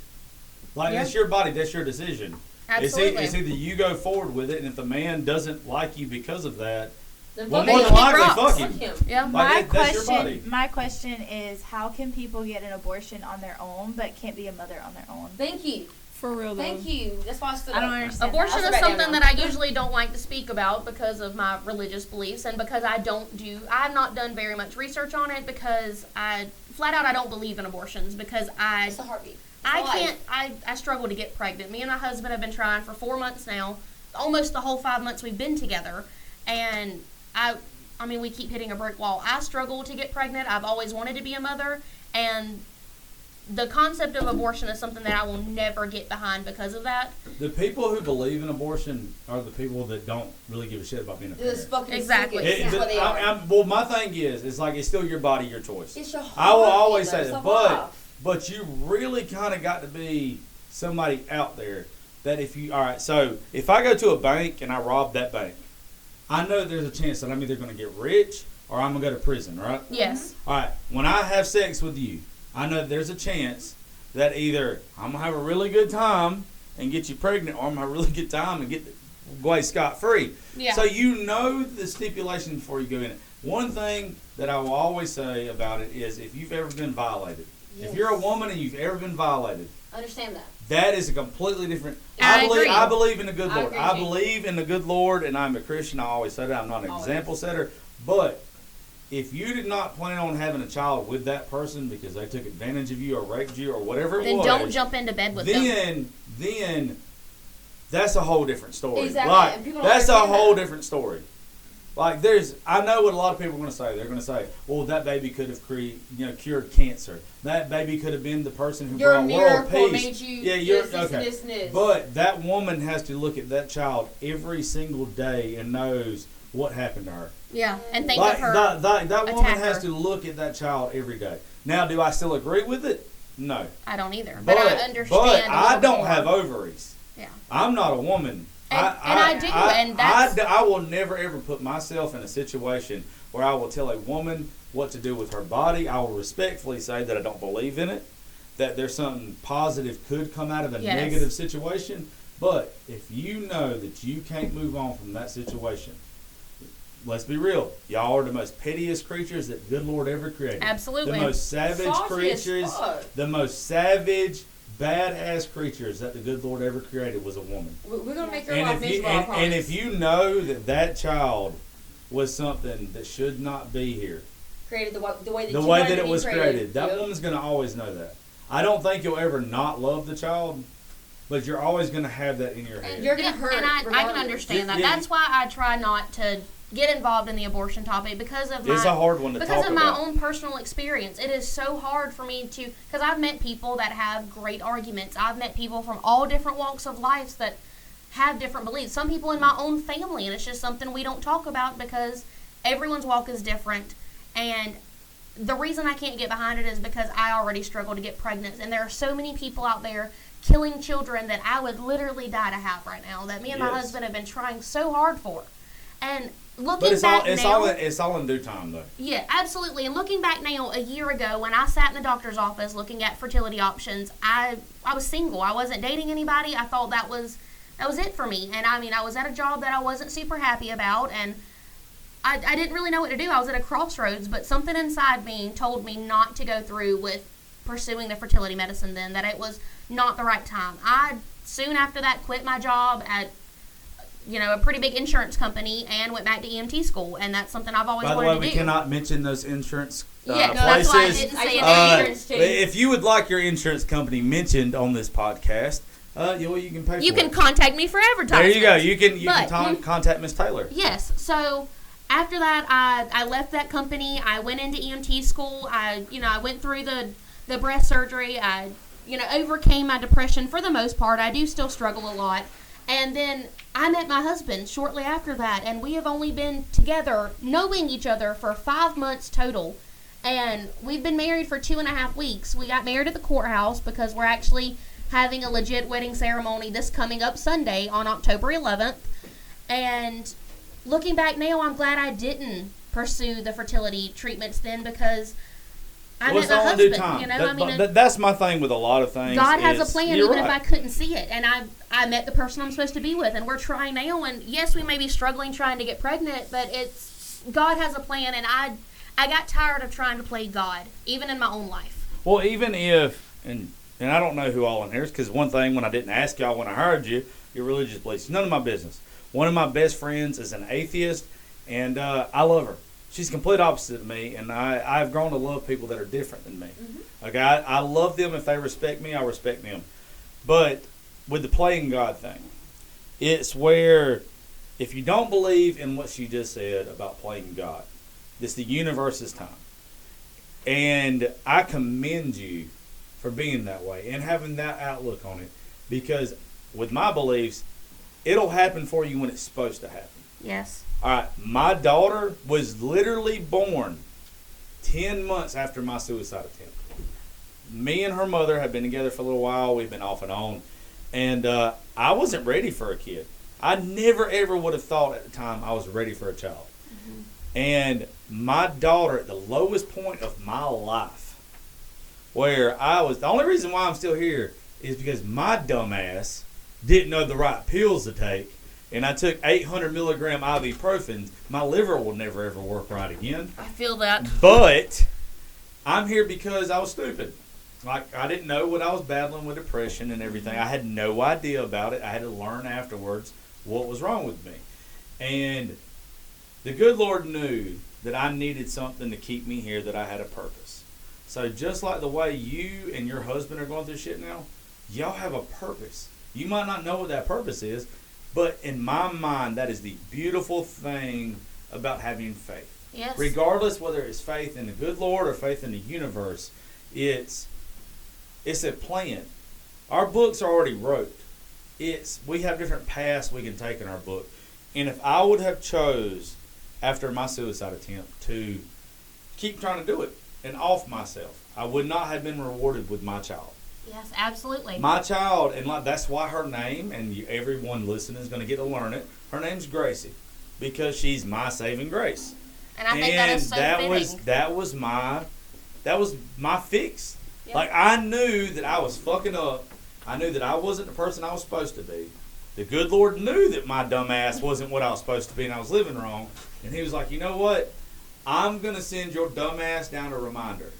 Speaker 1: Like,
Speaker 4: Yeah.
Speaker 1: that's your body, that's your decision.
Speaker 4: Absolutely.
Speaker 1: It's either you go forward with it, and if the man doesn't like you because of that,
Speaker 3: Then
Speaker 1: well,
Speaker 3: fuck
Speaker 1: more
Speaker 3: him.
Speaker 1: than likely,
Speaker 4: rocks.
Speaker 1: fuck
Speaker 3: Fuck
Speaker 1: him.
Speaker 3: him.
Speaker 4: Yeah.
Speaker 1: Like, that's your body.
Speaker 5: My question is, how can people get an abortion on their own but can't be a mother on their own?
Speaker 3: Thank you.
Speaker 2: For real though.
Speaker 3: Thank you. That's why I stood
Speaker 5: I don't
Speaker 3: up.
Speaker 5: understand.
Speaker 4: Abortion
Speaker 3: I'll
Speaker 4: is
Speaker 3: sit back
Speaker 4: something
Speaker 3: down
Speaker 4: that
Speaker 3: now.
Speaker 4: I usually don't like to speak about because of my religious beliefs, and because I've not done very much research on it, because I don't believe in abortions, because
Speaker 3: It's the heartbeat. It's the life.
Speaker 4: I struggle to get pregnant. Me and my husband have been trying for 4 months now, almost the whole 5 months we've been together, and I mean, we keep hitting a brick wall. I struggle to get pregnant. I've always wanted to be a mother, and the concept of abortion is something that I will never get behind because of that.
Speaker 1: The people who believe in abortion are the people that don't really give a shit about being a
Speaker 3: This
Speaker 1: parent.
Speaker 3: fucking
Speaker 4: Exactly.
Speaker 3: sick. That's what they are.
Speaker 1: Well, my thing is, it's like, it's still your body, your choice.
Speaker 3: It's your
Speaker 1: I will
Speaker 3: heartbeat,
Speaker 1: always
Speaker 3: though.
Speaker 1: say
Speaker 3: It's
Speaker 1: that,
Speaker 3: the life.
Speaker 1: but you really kind of got to be somebody out there that all right, so if I go to a bank and I rob that bank, I know there's a chance that I'm either going to get rich or I'm going to go to prison, right?
Speaker 4: Yes.
Speaker 1: All right, when I have sex with you, I know there's a chance that either I'm going to have a really good time and get you pregnant, or I'm going to have a really good time and go away scot-free.
Speaker 4: Yeah.
Speaker 1: So you know the stipulation before you go in it. One thing that I will always say about it is, if you've ever been violated, if you're a woman and you've ever been violated,
Speaker 3: Understand that.
Speaker 1: that is a completely different.
Speaker 4: I agree.
Speaker 1: I believe in the good
Speaker 3: I
Speaker 1: Lord.
Speaker 3: agree,
Speaker 1: I
Speaker 3: too.
Speaker 1: believe in the good Lord, and I'm a Christian. I always say that. I'm not an
Speaker 3: Always.
Speaker 1: example setter. But if you did not plan on having a child with that person because they took advantage of you or raped you or whatever it
Speaker 4: Then
Speaker 1: was,
Speaker 4: don't jump into bed with them.
Speaker 1: then that's a whole different story.
Speaker 3: Exactly,
Speaker 1: Like,
Speaker 3: and people don't
Speaker 1: that's a
Speaker 3: understand
Speaker 1: whole
Speaker 3: that.
Speaker 1: different story. Like, I know what a lot of people are going to say. They're going to say, well, that baby could have cured cancer. That baby could have been the person who
Speaker 3: Your
Speaker 1: brought world
Speaker 3: miracle
Speaker 1: peace.
Speaker 3: made you
Speaker 1: Yeah, you're
Speaker 3: this, this,
Speaker 1: okay.
Speaker 3: this, and this.
Speaker 1: But that woman has to look at that child every single day and knows what happened to her.
Speaker 4: Yeah, and think
Speaker 1: Like,
Speaker 4: of her.
Speaker 1: that woman
Speaker 4: attacker.
Speaker 1: has to look at that child every day. Now, do I still agree with it? No.
Speaker 4: I don't either, but I understand.
Speaker 1: But
Speaker 4: a
Speaker 1: I
Speaker 4: little
Speaker 1: don't
Speaker 4: more.
Speaker 1: have ovaries.
Speaker 4: Yeah.
Speaker 1: I'm not a woman.
Speaker 4: And I do, and that's-
Speaker 1: I will never ever put myself in a situation where I will tell a woman what to do with her body. I will respectfully say that I don't believe in it. that there's something positive could come out of a
Speaker 4: Yes.
Speaker 1: negative situation. But if you know that you can't move on from that situation, let's be real. Y'all are the most pettiest creatures that the good Lord ever created.
Speaker 4: Absolutely.
Speaker 1: The most savage
Speaker 3: Saucy as
Speaker 1: creatures,
Speaker 3: fuck.
Speaker 1: the most savage, badass creatures that the good Lord ever created was a woman.
Speaker 3: We're gonna make your
Speaker 1: And
Speaker 3: life
Speaker 1: if, you,
Speaker 3: miserable. I promise.
Speaker 1: and if you know that that child was something that should not be here,
Speaker 3: created the way that
Speaker 1: the
Speaker 3: you
Speaker 1: way
Speaker 3: wanted
Speaker 1: that
Speaker 3: to
Speaker 1: it
Speaker 3: be
Speaker 1: was created, that
Speaker 3: Yep.
Speaker 1: woman's going to always know that. I don't think you'll ever not love the child, but you're always going to have that in your head.
Speaker 3: And you're gonna hurt.
Speaker 4: And I can
Speaker 3: regardless.
Speaker 4: understand that.
Speaker 1: Yeah.
Speaker 4: That's why I try not to get involved in the abortion topic because of
Speaker 1: It's
Speaker 4: my
Speaker 1: a hard one to
Speaker 4: because
Speaker 1: talk
Speaker 4: of my
Speaker 1: about.
Speaker 4: own personal experience. It is so hard for me to, because I've met people that have great arguments. I've met people from all different walks of life that have different beliefs. Some people in my own family, and it's just something we don't talk about because everyone's walk is different. And the reason I can't get behind it is because I already struggle to get pregnant, and there are so many people out there killing children that I would literally die to have right now, that me and my
Speaker 1: Yes.
Speaker 4: husband have been trying so hard for. And looking
Speaker 1: But it's
Speaker 4: back
Speaker 1: all
Speaker 4: now,
Speaker 1: it's all in due time, though.
Speaker 4: yeah, absolutely. And looking back now, a year ago, when I sat in the doctor's office looking at fertility options, I was single. I wasn't dating anybody. I thought that was it for me. And I mean, I was at a job that I wasn't super happy about, and I didn't really know what to do. I was at a crossroads, but something inside me told me not to go through with pursuing the fertility medicine then, that it was not the right time. I, soon after that, quit my job at a pretty big insurance company and went back to EMT school, and that's something I've always
Speaker 1: By the
Speaker 4: wanted
Speaker 1: way,
Speaker 4: to
Speaker 1: we
Speaker 4: do.
Speaker 1: cannot mention those insurance
Speaker 4: Yeah,
Speaker 1: places.
Speaker 4: that's why I didn't say it.
Speaker 3: Insurance too.
Speaker 1: If you would like your insurance company mentioned on this podcast, you can pay
Speaker 4: You
Speaker 1: for
Speaker 4: can
Speaker 1: it.
Speaker 4: contact me for advertising.
Speaker 1: There you go. You can
Speaker 4: But-
Speaker 1: contact Miss Taylor.
Speaker 4: Yes. So after that, I left that company. I went into EMT school. I went through the breast surgery. I overcame my depression for the most part. I do still struggle a lot. And then I met my husband shortly after that, and we have only been together, knowing each other, for 5 months total. And we've been married for 2.5 weeks. We got married at the courthouse because we're actually having a legit wedding ceremony this coming up Sunday on October 11th. And looking back now, I'm glad I didn't pursue the fertility treatments then, because I
Speaker 1: Well,
Speaker 4: met
Speaker 1: it's
Speaker 4: my
Speaker 1: all in due
Speaker 4: husband.
Speaker 1: time. That's my thing with a lot of things.
Speaker 4: God has a
Speaker 1: is-
Speaker 4: plan,
Speaker 1: you're
Speaker 4: even if
Speaker 1: right.
Speaker 4: I couldn't see it. And I met the person I'm supposed to be with, and we're trying now. And yes, we may be struggling trying to get pregnant, but God has a plan. And I got tired of trying to play God, even in my own life.
Speaker 1: Well, even if, and I don't know who all in here is, because one thing when I didn't ask y'all when I heard you, your religious beliefs, none of my business. One of my best friends is an atheist, and I love her. She's complete opposite of me, and I've grown to love people that are different than me.
Speaker 3: Mm-hmm.
Speaker 1: Okay, I love them. If they respect me, I respect them. But with the playing God thing, it's where if you don't believe in what she just said about playing God, it's the universe's time. And I commend you for being that way and having that outlook on it, because with my beliefs, it'll happen for you when it's supposed to happen.
Speaker 4: Yes.
Speaker 1: All right, my daughter was literally born 10 months after my suicide attempt. Me and her mother have been together for a little while. We've been off and on. And I wasn't ready for a kid. I never, ever would have thought at the time I was ready for a child.
Speaker 4: Mm-hmm.
Speaker 1: And my daughter, at the lowest point of my life, where the only reason why I'm still here is because my dumbass didn't know the right pills to take, and I took 800 milligram ibuprofen. My liver will never ever work right again.
Speaker 4: I feel that.
Speaker 1: But I'm here because I was stupid. Like, I didn't know what I was battling with, depression and everything. I had no idea about it. I had to learn afterwards what was wrong with me. And the good Lord knew that I needed something to keep me here, that I had a purpose. So just like the way you and your husband are going through shit now, y'all have a purpose. You might not know what that purpose is, but in my mind, that is the beautiful thing about having faith.
Speaker 4: Yes.
Speaker 1: Regardless whether it's faith in the good Lord or faith in the universe, it's a plan. Our books are already wrote. We have different paths we can take in our book. And if I would have chose after my suicide attempt to keep trying to do it and off myself, I would not have been rewarded with my child.
Speaker 4: Yes, absolutely.
Speaker 1: My child, and that's why her name, and everyone listening is going to get to learn it, her name's Gracie, because she's my saving grace.
Speaker 4: And I think that is so fitting.
Speaker 1: that was my fix.
Speaker 3: Yeah.
Speaker 1: Like, I knew that I was fucking up. I knew that I wasn't the person I was supposed to be. The good Lord knew that my dumb ass wasn't what I was supposed to be and I was living wrong. And he was like, you know what? I'm going to send your dumb ass down a reminder.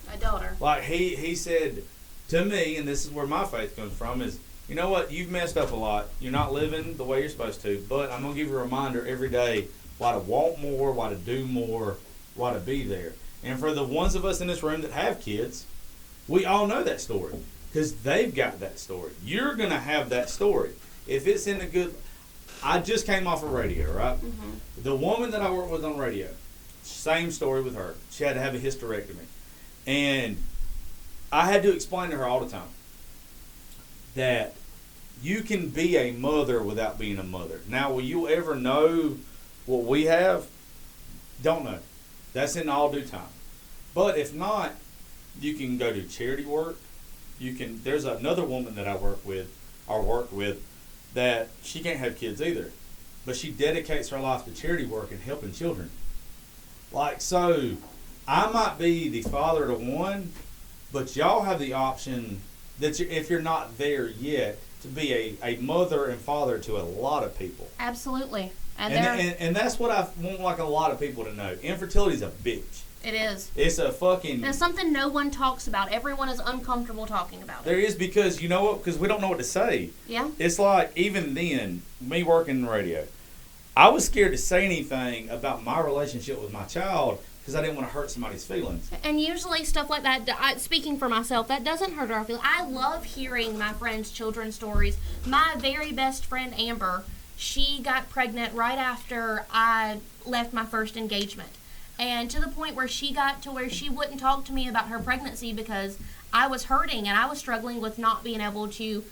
Speaker 4: My daughter.
Speaker 1: Like, he said to me, and this is where my faith comes from, is, you know what? You've messed up a lot. You're not living the way you're supposed to. But I'm going to give you a reminder every day why to want more, why to do more, why to be there. And for the ones of us in this room that have kids, we all know that story because they've got that story. You're going to have that story. If it's in a good... I just came off of radio, right?
Speaker 4: Mm-hmm.
Speaker 1: The woman that I work with on radio, same story with her. She had to have a hysterectomy. And I had to explain to her all the time that you can be a mother without being a mother. Now, will you ever know what we have? Don't know. That's in all due time. But if not, you can go do charity work. There's another woman that I work with, that she can't have kids either. But she dedicates her life to charity work and helping children. Like, so, I might be the father to one, but y'all have the option that if you're not there yet, to be a mother and father to a lot of people.
Speaker 4: Absolutely.
Speaker 1: And that's what I want, like, a lot of people to know. Infertility is a bitch.
Speaker 4: It is.
Speaker 1: It's a fucking...
Speaker 4: It's something no one talks about. Everyone is uncomfortable talking about it.
Speaker 1: There is, because, you know what? Because we don't know what to say.
Speaker 4: Yeah.
Speaker 1: It's like, even then, me working in radio, I was scared to say anything about my relationship with my child because I didn't want to hurt somebody's feelings.
Speaker 4: And usually stuff like that, speaking for myself, that doesn't hurt our feelings. I love hearing my friends' children's stories. My very best friend, Amber, she got pregnant right after I left my first engagement. And to the point where she got to where she wouldn't talk to me about her pregnancy because I was hurting and I was struggling with not being able to,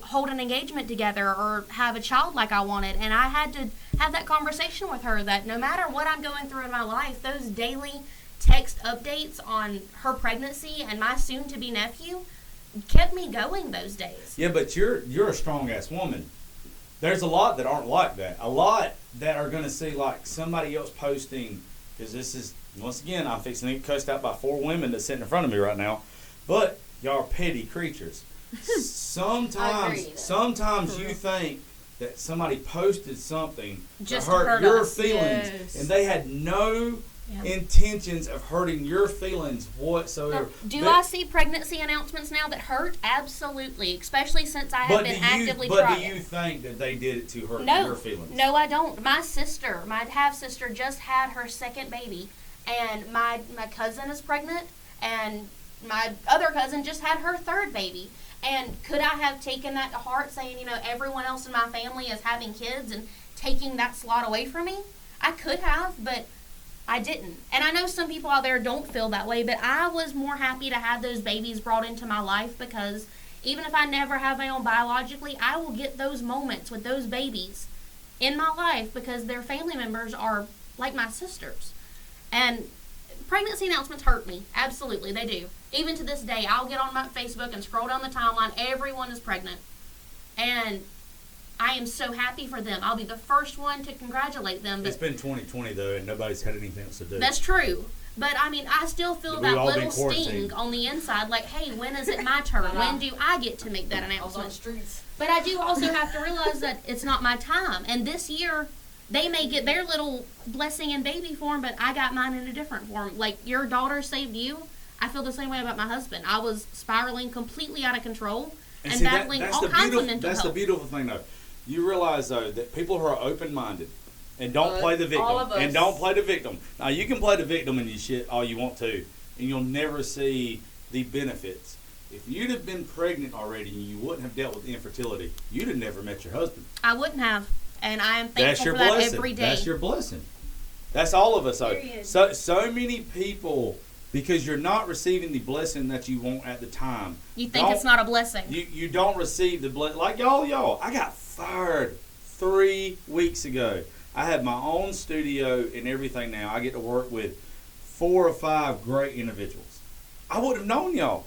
Speaker 4: hold an engagement together or have a child like I wanted. And I had to have that conversation with her that no matter what I'm going through in my life, those daily text updates on her pregnancy and my soon-to-be nephew kept me going those days.
Speaker 1: Yeah, but you're a strong-ass woman. There's a lot that aren't like that. A lot that are going to see, like, somebody else posting... Because this is, once again, I'm fixing to get cussed out by 4 women that's sitting in front of me right now. But y'all are petty creatures. Sometimes you think that somebody posted something
Speaker 4: just
Speaker 1: to hurt your
Speaker 4: us.
Speaker 1: feelings.
Speaker 2: Yes.
Speaker 1: And they had no intentions of hurting your feelings whatsoever.
Speaker 4: I see pregnancy announcements now that hurt? Absolutely. Especially since I have been actively trying.
Speaker 1: But do you think that they did it to hurt your feelings?
Speaker 4: No, I don't. My sister, my half-sister, just had her second baby. And my cousin is pregnant. And my other cousin just had her third baby. And could I have taken that to heart, saying, everyone else in my family is having kids and taking that slot away from me? I could have, but I didn't. And I know some people out there don't feel that way, but I was more happy to have those babies brought into my life because even if I never have my own biologically, I will get those moments with those babies in my life because their family members are like my sisters. And pregnancy announcements hurt me. Absolutely, they do. Even to this day, I'll get on my Facebook and scroll down the timeline. Everyone is pregnant. And I am so happy for them. I'll be the first one to congratulate them.
Speaker 1: It's been 2020, though, and nobody's had anything else to do.
Speaker 4: That's true. But, I still feel that little sting on the inside. Like, hey, when is it my turn? When do I get to make that announcement?
Speaker 3: Streets.
Speaker 4: But I do also have to realize that it's not my time. And this year, they may get their little blessing in baby form, but I got mine in a different form. Like, your daughter saved you. I feel the same way about my husband. I was spiraling completely out of control and battling all kinds of mental
Speaker 1: health. That's the beautiful thing, though. You realize, though, that people who are open-minded and don't play the victim.
Speaker 3: All of us.
Speaker 1: And don't play the victim. Now, you can play the victim and you shit all you want to, and you'll never see the benefits. If you'd have been pregnant already and you wouldn't have dealt with infertility, you'd have never met your husband.
Speaker 4: I wouldn't have. And I am
Speaker 1: That's
Speaker 4: thankful
Speaker 1: your
Speaker 4: for that
Speaker 1: blessing.
Speaker 4: every day.
Speaker 1: That's your blessing. That's all of us.
Speaker 5: Period.
Speaker 1: So many people, because you're not receiving the blessing that you want at the time.
Speaker 4: You think it's not a blessing.
Speaker 1: You don't receive the blessing. Like y'all. I got fired 3 weeks ago. I have my own studio and everything now. I get to work with 4 or 5 great individuals. I wouldn't have known y'all.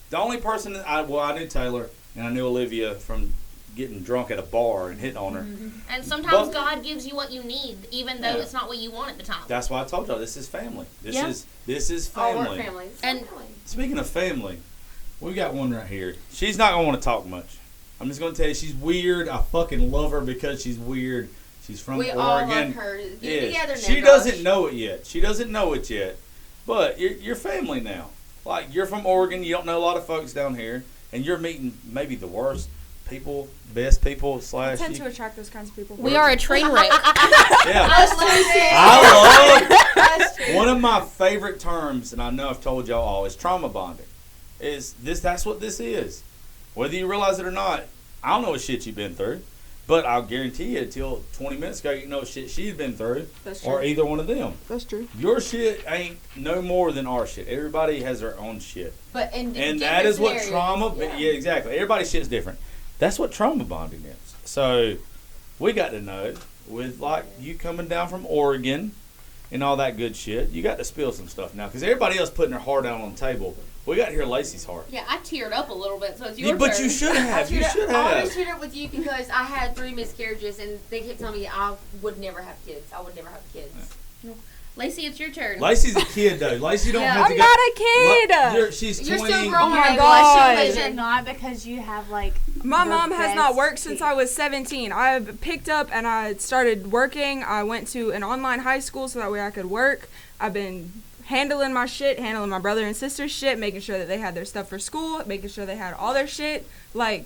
Speaker 1: The only person that I knew Taylor and I knew Olivia from getting drunk at a bar and hitting on her.
Speaker 4: Mm-hmm. And sometimes God gives you what you need, even though it's not what you want at the time.
Speaker 1: That's why I told y'all this is family. This is
Speaker 3: All
Speaker 1: family.
Speaker 3: work families.
Speaker 4: And
Speaker 1: Speaking of family, We got one right here. She's not gonna want to talk much. I'm just gonna tell you, she's weird. I fucking love her because she's weird. She's from
Speaker 3: We
Speaker 1: Oregon.
Speaker 3: all love her. Get together now.
Speaker 1: She doesn't know it yet. She doesn't know it yet. But you're family now. Like, you're from Oregon. You don't know a lot of folks down here, and you're meeting maybe the worst people, best people /
Speaker 2: I tend to attract those kinds of people.
Speaker 4: We are a train wreck.
Speaker 1: Yeah. I love one of my favorite terms, and I know I've told y'all all, is trauma bonding. That's what this is. Whether you realize it or not, I don't know what shit you've been through, but I'll guarantee you until 20 minutes ago, you know what shit she's been through.
Speaker 2: That's true.
Speaker 1: Or either one of them.
Speaker 2: That's true.
Speaker 1: Your shit ain't no more than our shit. Everybody has their own shit.
Speaker 3: But and
Speaker 1: that is what
Speaker 3: scenarios.
Speaker 1: trauma, yeah, exactly. Everybody's shit's different. That's what trauma bonding is. So we got to know with like you coming down from Oregon and all that good shit, you got to spill some stuff now because everybody else putting their heart out on the table. We got to hear Lacey's heart.
Speaker 4: Yeah, I teared up a little bit, so it's your turn.
Speaker 1: But you should have. You should
Speaker 3: I always
Speaker 1: have.
Speaker 3: teared up with you because I had 3 miscarriages and they kept telling me I would never have kids. I would never have kids.
Speaker 4: Lacey, it's your turn.
Speaker 1: Lacey's a kid though. Lacey don't
Speaker 3: Yeah.
Speaker 1: have to
Speaker 2: I'm
Speaker 1: go.
Speaker 2: not a kid.
Speaker 1: She's
Speaker 3: You're
Speaker 1: 20.
Speaker 3: still growing.
Speaker 2: Oh my
Speaker 3: baby.
Speaker 2: God.
Speaker 3: Like,
Speaker 5: But
Speaker 3: she
Speaker 5: you're not because you have like.
Speaker 2: My
Speaker 5: the
Speaker 2: mom has not
Speaker 5: best
Speaker 2: worked since
Speaker 5: teeth.
Speaker 2: I was 17. I picked up and I started working. I went to an online high school so that way I could work. I've been handling my shit, handling my brother and sister's shit, making sure that they had their stuff for school, making sure they had all their shit. Like,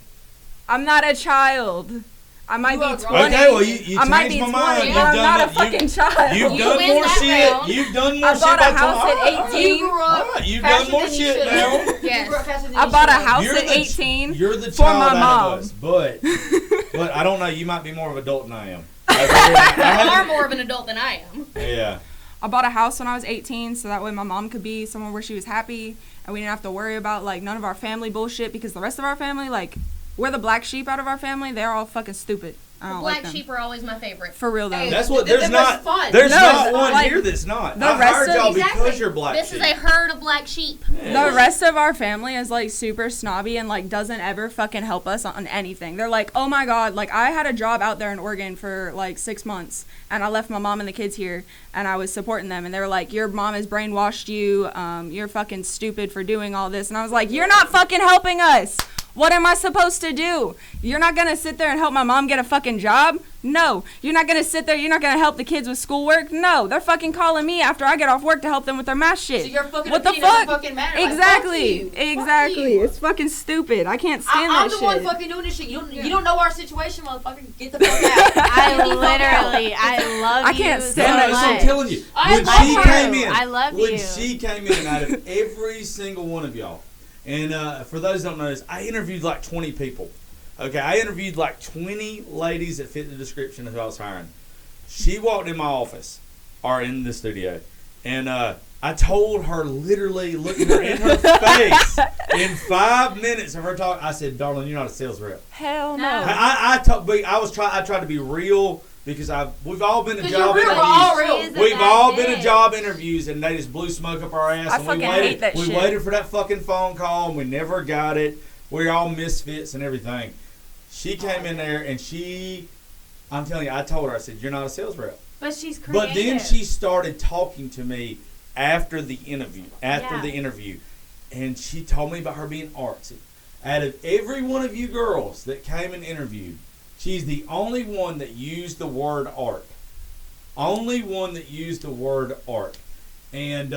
Speaker 2: I'm not a child. I might be 20.
Speaker 1: Okay, well, you
Speaker 2: I might be
Speaker 1: changed
Speaker 2: 20,
Speaker 1: my mind.
Speaker 2: but
Speaker 1: You've
Speaker 2: I'm
Speaker 1: done
Speaker 2: not
Speaker 1: that.
Speaker 2: a fucking child.
Speaker 1: You've
Speaker 4: You
Speaker 1: done
Speaker 4: win
Speaker 1: more
Speaker 4: that
Speaker 1: shit.
Speaker 4: round.
Speaker 1: You've done more
Speaker 2: I
Speaker 1: shit.
Speaker 2: bought a
Speaker 1: by
Speaker 2: house
Speaker 1: tomorrow.
Speaker 2: at 18.
Speaker 3: You grew up
Speaker 1: Alright, you've
Speaker 3: faster
Speaker 1: done more
Speaker 3: than you
Speaker 1: shit
Speaker 3: should
Speaker 1: now.
Speaker 3: have.
Speaker 4: Yes.
Speaker 3: You grew up faster than
Speaker 2: I
Speaker 3: you
Speaker 2: bought a
Speaker 3: should have.
Speaker 2: house
Speaker 1: You're
Speaker 2: at
Speaker 1: the
Speaker 2: 18
Speaker 1: You're the
Speaker 2: for
Speaker 1: child
Speaker 2: my
Speaker 1: out
Speaker 2: mom.
Speaker 1: of us, but I don't know. You might be more of an adult than I am.
Speaker 4: You are more of an adult than I am.
Speaker 1: Yeah.
Speaker 2: I bought a house when I was 18 so that way my mom could be somewhere where she was happy and we didn't have to worry about like none of our family bullshit because the rest of our family, like, we're the black sheep out of our family. They're all fucking stupid. I don't
Speaker 4: Black
Speaker 2: like them.
Speaker 4: sheep are always my favorite.
Speaker 2: For real though.
Speaker 3: Hey,
Speaker 1: That's what.
Speaker 3: They're
Speaker 1: There's
Speaker 3: the most
Speaker 1: not.
Speaker 3: fun.
Speaker 1: There's
Speaker 2: No,
Speaker 1: not one
Speaker 2: like,
Speaker 1: here that's not.
Speaker 2: the
Speaker 1: I
Speaker 2: rest
Speaker 1: hired
Speaker 2: of-
Speaker 1: y'all
Speaker 4: Exactly.
Speaker 1: because you're black.
Speaker 4: This is a
Speaker 1: sheep.
Speaker 4: herd of black sheep.
Speaker 2: The rest of our family is like super snobby and like doesn't ever fucking help us on anything. They're like, oh my god, like I had a job out there in Oregon for like 6 months and I left my mom and the kids here and I was supporting them and they were like, your mom has brainwashed you, you're fucking stupid for doing all this. And I was like, you're not fucking helping us. What am I supposed to do? You're not gonna sit there and help my mom get a fucking job? No. You're not gonna sit there, you're not gonna help the kids with schoolwork? No. They're fucking calling me after I get off work to help them with their math shit.
Speaker 3: So your fucking
Speaker 2: what the
Speaker 3: opinion doesn't
Speaker 2: fuck?
Speaker 3: fucking matter. Like,
Speaker 2: Exactly.
Speaker 3: fuck you.
Speaker 2: Exactly.
Speaker 3: Fuck you.
Speaker 2: It's fucking stupid. I can't stand
Speaker 3: I'm
Speaker 2: that
Speaker 3: the one
Speaker 2: shit.
Speaker 3: fucking doing this shit. You don't know our situation, motherfucker. Get the fuck out.
Speaker 5: I
Speaker 3: Get the fuck out.
Speaker 5: literally, I love
Speaker 2: I
Speaker 5: you.
Speaker 2: can't
Speaker 5: so
Speaker 2: stand
Speaker 1: No,
Speaker 2: that
Speaker 1: so I'm
Speaker 5: much.
Speaker 1: telling you,
Speaker 3: I
Speaker 1: when
Speaker 3: love
Speaker 1: she
Speaker 3: you.
Speaker 1: came in,
Speaker 5: I love
Speaker 1: when
Speaker 5: you.
Speaker 1: she came in, out of every single one of y'all, and for those who don't know this, I interviewed like 20 people. Okay, I interviewed like 20 ladies that fit the description of who I was hiring. She walked in my office, or in the studio, and I told her, literally looking her in her face, in 5 minutes of her talk, I said, darling, you're not a sales rep.
Speaker 2: Hell no.
Speaker 1: I tried to be real because we've all been to
Speaker 3: 'Cause
Speaker 1: job
Speaker 3: you're real, we're
Speaker 1: interviews.
Speaker 3: all real.
Speaker 5: She is a
Speaker 1: We've all
Speaker 5: bad
Speaker 1: been to
Speaker 5: bitch.
Speaker 1: job interviews and they just blew smoke up our ass.
Speaker 2: I
Speaker 1: And
Speaker 2: fucking
Speaker 1: we waited,
Speaker 2: hate that
Speaker 1: we
Speaker 2: shit.
Speaker 1: waited for that fucking phone call and we never got it. We're all misfits and everything. She came in there and I'm telling you, I told her, I said, you're not a sales rep.
Speaker 5: But she's creative.
Speaker 1: But then she started talking to me after the interview. And she told me about her being artsy. Out of every one of you girls that came and interviewed, she's the only one that used the word art. Only one that used the word art. And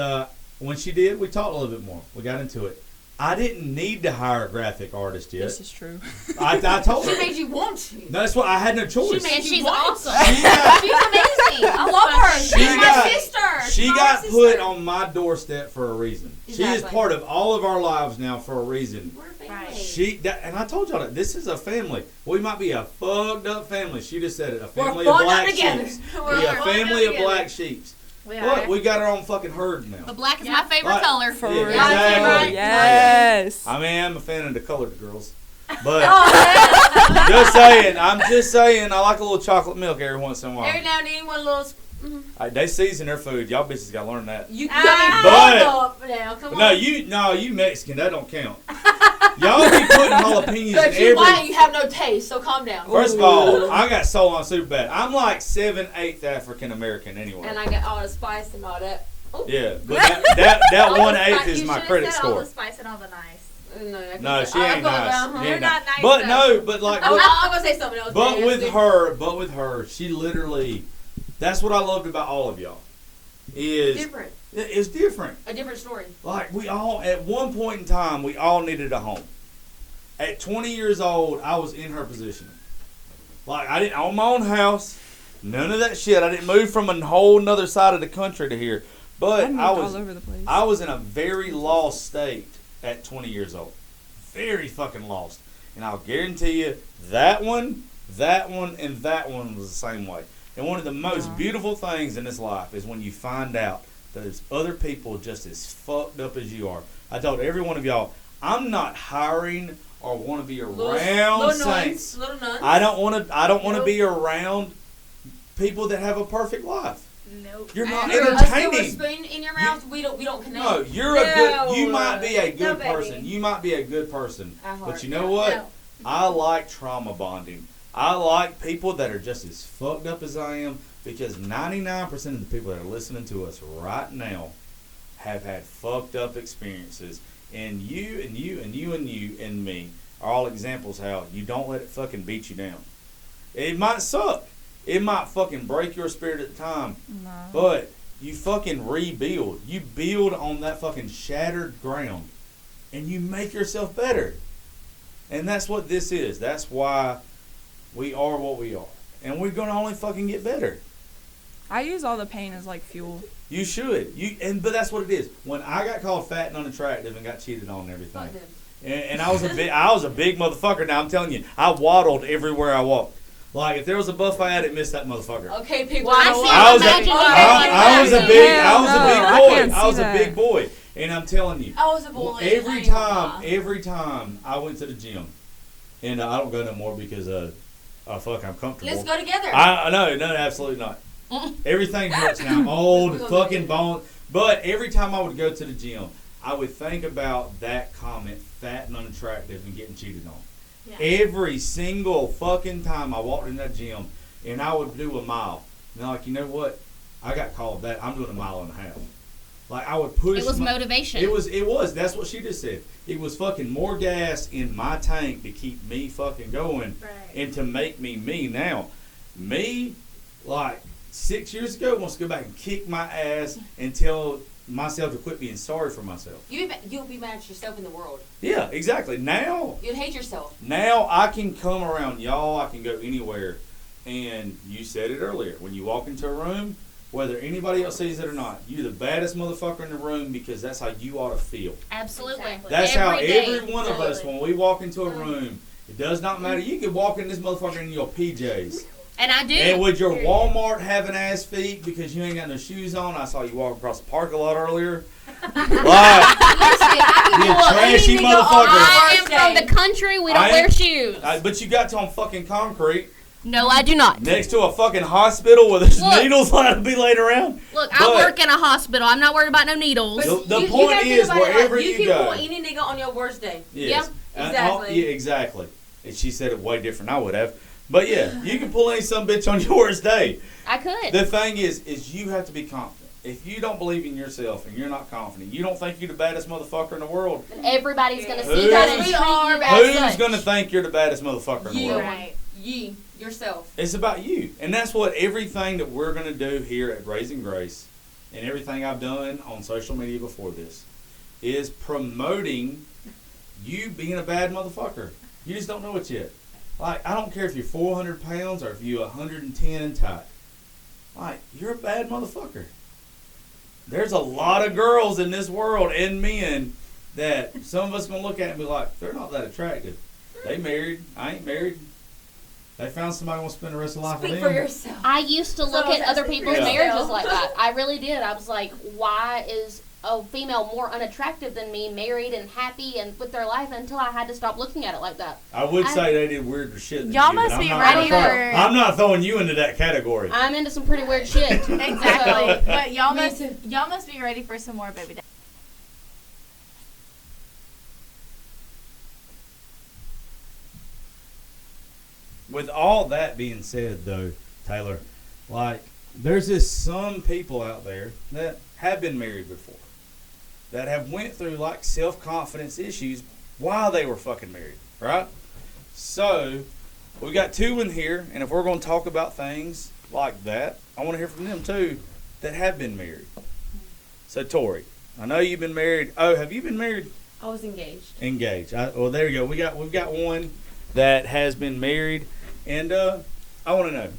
Speaker 1: when she did, we talked a little bit more. We got into it. I didn't need to hire a graphic artist yet.
Speaker 2: This is true.
Speaker 1: I told her.
Speaker 3: She made you want to.
Speaker 1: That's why I had no choice.
Speaker 3: She made
Speaker 4: And
Speaker 3: you
Speaker 4: she's
Speaker 3: want
Speaker 4: awesome.
Speaker 3: to.
Speaker 1: She got-
Speaker 3: She's amazing. I love her.
Speaker 1: She
Speaker 3: She's my
Speaker 1: got-
Speaker 3: sister.
Speaker 1: She
Speaker 3: She's my
Speaker 1: got
Speaker 3: sister.
Speaker 1: put on my doorstep for a reason. She is
Speaker 3: Exactly.
Speaker 1: part of all of our lives now for a reason.
Speaker 3: We're family.
Speaker 5: Right.
Speaker 1: And I told y'all that this is a family. We might be a fucked up family. She just said it. A
Speaker 3: We're
Speaker 1: family of
Speaker 3: fucked up
Speaker 1: black
Speaker 3: together.
Speaker 1: sheep.
Speaker 3: We're
Speaker 1: We a
Speaker 3: fucked up
Speaker 1: family of
Speaker 3: together.
Speaker 1: black sheeps.
Speaker 5: We
Speaker 1: But
Speaker 5: are.
Speaker 1: we got our own fucking herd
Speaker 4: But
Speaker 1: now.
Speaker 4: black is
Speaker 5: Yeah.
Speaker 4: my favorite
Speaker 1: Right.
Speaker 4: color.
Speaker 2: For
Speaker 1: Yeah,
Speaker 2: real.
Speaker 1: exactly.
Speaker 2: Yes.
Speaker 1: I mean, I'm a fan of the colored girls. But
Speaker 3: Oh,
Speaker 1: just saying, I'm just saying, I like a little chocolate milk every once in a
Speaker 3: every
Speaker 1: while.
Speaker 3: now and then, one little.
Speaker 1: They season their food. Y'all bitches gotta learn that.
Speaker 3: You
Speaker 5: Ah.
Speaker 3: got
Speaker 1: But-
Speaker 3: me up now. Come
Speaker 1: No,
Speaker 3: on.
Speaker 1: you Mexican. That don't count. Y'all be putting jalapenos
Speaker 3: But
Speaker 1: in
Speaker 3: you white,
Speaker 1: every.
Speaker 3: you have no taste. So calm down.
Speaker 1: First of all, I got soul on super bad. I'm like 7/8 African American anyway.
Speaker 3: And I got all the spice and all that. Ooh.
Speaker 1: Yeah, but that
Speaker 3: All the
Speaker 1: 1/8
Speaker 3: spice-
Speaker 1: is
Speaker 5: You
Speaker 1: my
Speaker 5: should've
Speaker 1: credit
Speaker 5: said all
Speaker 1: score.
Speaker 5: the spice and all the nice.
Speaker 3: No, I can't
Speaker 1: No,
Speaker 3: say-
Speaker 1: she ain't nice.
Speaker 3: uh-huh.
Speaker 1: She
Speaker 6: You're
Speaker 1: ain't
Speaker 6: not nice,
Speaker 1: But
Speaker 6: though.
Speaker 1: no, but like,
Speaker 3: I'm gonna say something else.
Speaker 1: but
Speaker 3: man.
Speaker 1: with her, she literally. That's what I loved about all of y'all. Is
Speaker 3: different,
Speaker 1: it's different.
Speaker 3: a different story.
Speaker 1: Like we all at one point in time, we all needed a home. At 20 years old, I was in her position. Like I didn't own my own house, none of that shit. I didn't move from a whole nother side of the country to here. But
Speaker 2: I moved
Speaker 1: I was
Speaker 2: all over the place.
Speaker 1: I was in a very lost state at 20 years old. Very fucking lost. And I'll guarantee you that one, and that one was the same way. And one of the most
Speaker 2: Yeah.
Speaker 1: beautiful things in this life is when you find out that there's other people just as fucked up as you are. I told every one of y'all, I'm not hiring or want to be around
Speaker 3: little
Speaker 1: saints.
Speaker 3: nuns, little nuns.
Speaker 1: I don't want to
Speaker 5: Nope.
Speaker 1: be around people that have a perfect life.
Speaker 5: Nope.
Speaker 1: You're not
Speaker 3: You're a silver
Speaker 1: entertaining.
Speaker 3: spoon in your mouth. We don't connect.
Speaker 1: No, you're a good. You
Speaker 3: No.
Speaker 1: might be a
Speaker 6: No,
Speaker 1: good
Speaker 6: baby.
Speaker 1: person. You might be a good person.
Speaker 3: I heart
Speaker 1: But you know
Speaker 3: that.
Speaker 1: what?
Speaker 6: No.
Speaker 1: I like trauma bonding. I like people that are just as fucked up as I am because 99% of the people that are listening to us right now have had fucked up experiences. And you and you and you and you and me are all examples how you don't let it fucking beat you down. It might suck. It might fucking break your spirit at the time.
Speaker 2: No.
Speaker 1: But you fucking rebuild. You build on that fucking shattered ground. And you make yourself better. And that's what this is. That's why we are what we are. And we're going to only fucking get better.
Speaker 2: I use all the pain as like fuel.
Speaker 1: You should. But that's what it is. When I got called fat and unattractive and got cheated on and everything.
Speaker 3: Fuck them.
Speaker 1: And I was a big motherfucker. Now I'm telling you, I waddled everywhere I walked. Like if there was a buffet, I didn't miss that motherfucker.
Speaker 3: Okay, people.
Speaker 4: Well, I
Speaker 3: know
Speaker 4: see
Speaker 3: what?
Speaker 1: I was a,
Speaker 4: Imagine you
Speaker 1: I was a
Speaker 4: being
Speaker 1: big,
Speaker 2: like
Speaker 1: I was a
Speaker 2: that.
Speaker 1: big
Speaker 2: No, I
Speaker 1: boy.
Speaker 2: can't
Speaker 1: I was
Speaker 2: see
Speaker 1: a
Speaker 2: that.
Speaker 1: big boy, and I'm telling you,
Speaker 3: I was a bully. I
Speaker 1: every
Speaker 3: ain't gonna
Speaker 1: time,
Speaker 3: lie.
Speaker 1: every time I went to the gym, and I don't go no more because I'm comfortable.
Speaker 3: Let's go together.
Speaker 1: I no, absolutely not. Everything hurts now. I'm old,
Speaker 3: We're gonna
Speaker 1: fucking
Speaker 3: do it.
Speaker 1: bone. But every time I would go to the gym, I would think about that comment, fat and unattractive, and getting cheated on.
Speaker 5: Yeah.
Speaker 1: Every single fucking time I walked in that gym, and I would do a mile. And I'm like, you know what? I got called that. I'm doing a mile and a half. Like I would push.
Speaker 4: It was motivation.
Speaker 1: It was. That's what she just said. It was fucking more gas in my tank to keep me fucking going
Speaker 5: Right.
Speaker 1: and to make me me. Now, me, like 6 years ago, wants to go back and kick my ass and tell myself to quit being sorry for myself.
Speaker 3: You'll be mad at yourself in the world.
Speaker 1: Yeah, exactly. Now
Speaker 3: You'd hate yourself.
Speaker 1: I can come around y'all. I can go anywhere. And you said it earlier. When you walk into a room, whether anybody else sees it or not, you're the baddest motherfucker in the room because that's how you ought to feel.
Speaker 4: Absolutely.
Speaker 6: Exactly.
Speaker 1: That's how
Speaker 4: Every day.
Speaker 1: every one of us, when we walk into a room, it does not matter. You could walk in this motherfucker in your PJs.
Speaker 4: And I do.
Speaker 1: And with your Walmart having ass feet because you ain't got no shoes on, I saw you walk across the parking lot earlier. Like,
Speaker 3: Listen, I can
Speaker 1: You
Speaker 3: pull
Speaker 1: trashy
Speaker 3: anything on
Speaker 1: motherfucker.
Speaker 4: I am
Speaker 3: Thursday.
Speaker 4: from the country. We don't
Speaker 1: I
Speaker 4: wear
Speaker 1: ain't-
Speaker 4: shoes.
Speaker 1: but you got on fucking concrete
Speaker 4: No, I do not.
Speaker 1: next to a fucking hospital where there's
Speaker 4: Look.
Speaker 1: needles allowed to be laid around.
Speaker 4: Look,
Speaker 1: But-
Speaker 4: I work in a hospital. I'm not worried about no needles.
Speaker 1: The
Speaker 3: You
Speaker 1: point
Speaker 3: gotta think
Speaker 1: is,
Speaker 3: about it like,
Speaker 1: wherever you
Speaker 3: can
Speaker 1: go.
Speaker 3: pull any nigga on your worst day.
Speaker 1: Yes.
Speaker 3: Yeah, exactly.
Speaker 1: Yeah, exactly. And she said it way different. I would have. But yeah, you can pull any some bitch on your worst day.
Speaker 4: I could.
Speaker 1: The thing is you have to be confident. If you don't believe in yourself and you're not confident, you don't think you're the baddest motherfucker in the world.
Speaker 4: And everybody's going to
Speaker 1: Who-
Speaker 4: see that and
Speaker 3: We
Speaker 4: treat
Speaker 3: are
Speaker 4: you as
Speaker 1: Who's
Speaker 4: such.
Speaker 1: going to think you're the baddest motherfucker in the
Speaker 3: You.
Speaker 1: world?
Speaker 5: Right.
Speaker 3: Ye, yourself.
Speaker 1: It's about you. And that's what everything that we're going to do here at Raisin Grace and everything I've done on social media before this is promoting you being a bad motherfucker. You just don't know it yet. Like, I don't care if you're 400 pounds or if you're 110 and tight. Like, you're a bad motherfucker. There's a lot of girls in this world and men that some of us going to look at and be like, they're not that attractive. They married. I ain't married. They found somebody who wants to spend the rest of their life
Speaker 3: Speak
Speaker 1: with
Speaker 3: for
Speaker 1: them.
Speaker 3: yourself.
Speaker 4: I used to look
Speaker 3: So
Speaker 4: at other
Speaker 3: that's
Speaker 4: people's
Speaker 1: Yeah.
Speaker 4: marriages like that. I really did. I was like, why is a female more unattractive than me, married and happy and with their life, until I had to stop looking at it like that.
Speaker 1: I would say they did weirder shit than
Speaker 5: Y'all
Speaker 1: you, but
Speaker 5: must
Speaker 1: I'm
Speaker 5: be
Speaker 1: not
Speaker 5: ready
Speaker 1: gonna throw-
Speaker 5: for-
Speaker 1: I'm not throwing you into that category.
Speaker 4: I'm into some pretty weird shit.
Speaker 5: Exactly. But y'all
Speaker 3: Me
Speaker 5: must
Speaker 3: too.
Speaker 5: be ready for some more baby daddy.
Speaker 1: With all that being said, though, Taylor, like, there's just some people out there that have been married before, that have went through, like, self-confidence issues while they were fucking married, right? So we got two in here, and if we're going to talk about things like that, I want to hear from them too that have been married. So Tori, I know you've been married. Oh, have you been married?
Speaker 6: I was engaged.
Speaker 1: Engaged. Well, there you go. We've got one that has been married, and I want to know.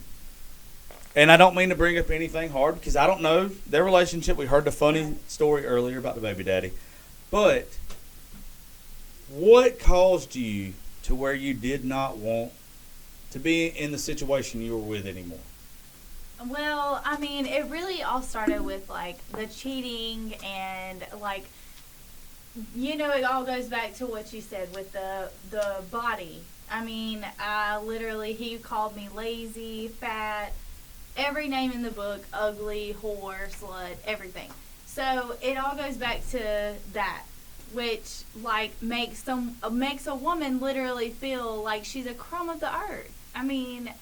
Speaker 1: And I don't mean to bring up anything hard because I don't know their relationship. We heard the funny story earlier about the baby daddy, but what caused you to where you did not want to be in the situation you were with anymore?
Speaker 5: Well, I mean, it really all started with like the cheating and like, you know, it all goes back to what you said with the body. I mean, he called me lazy, fat, every name in the book, ugly, whore, slut, everything. So it all goes back to that, which like makes a woman literally feel like she's a crumb of the earth. I mean,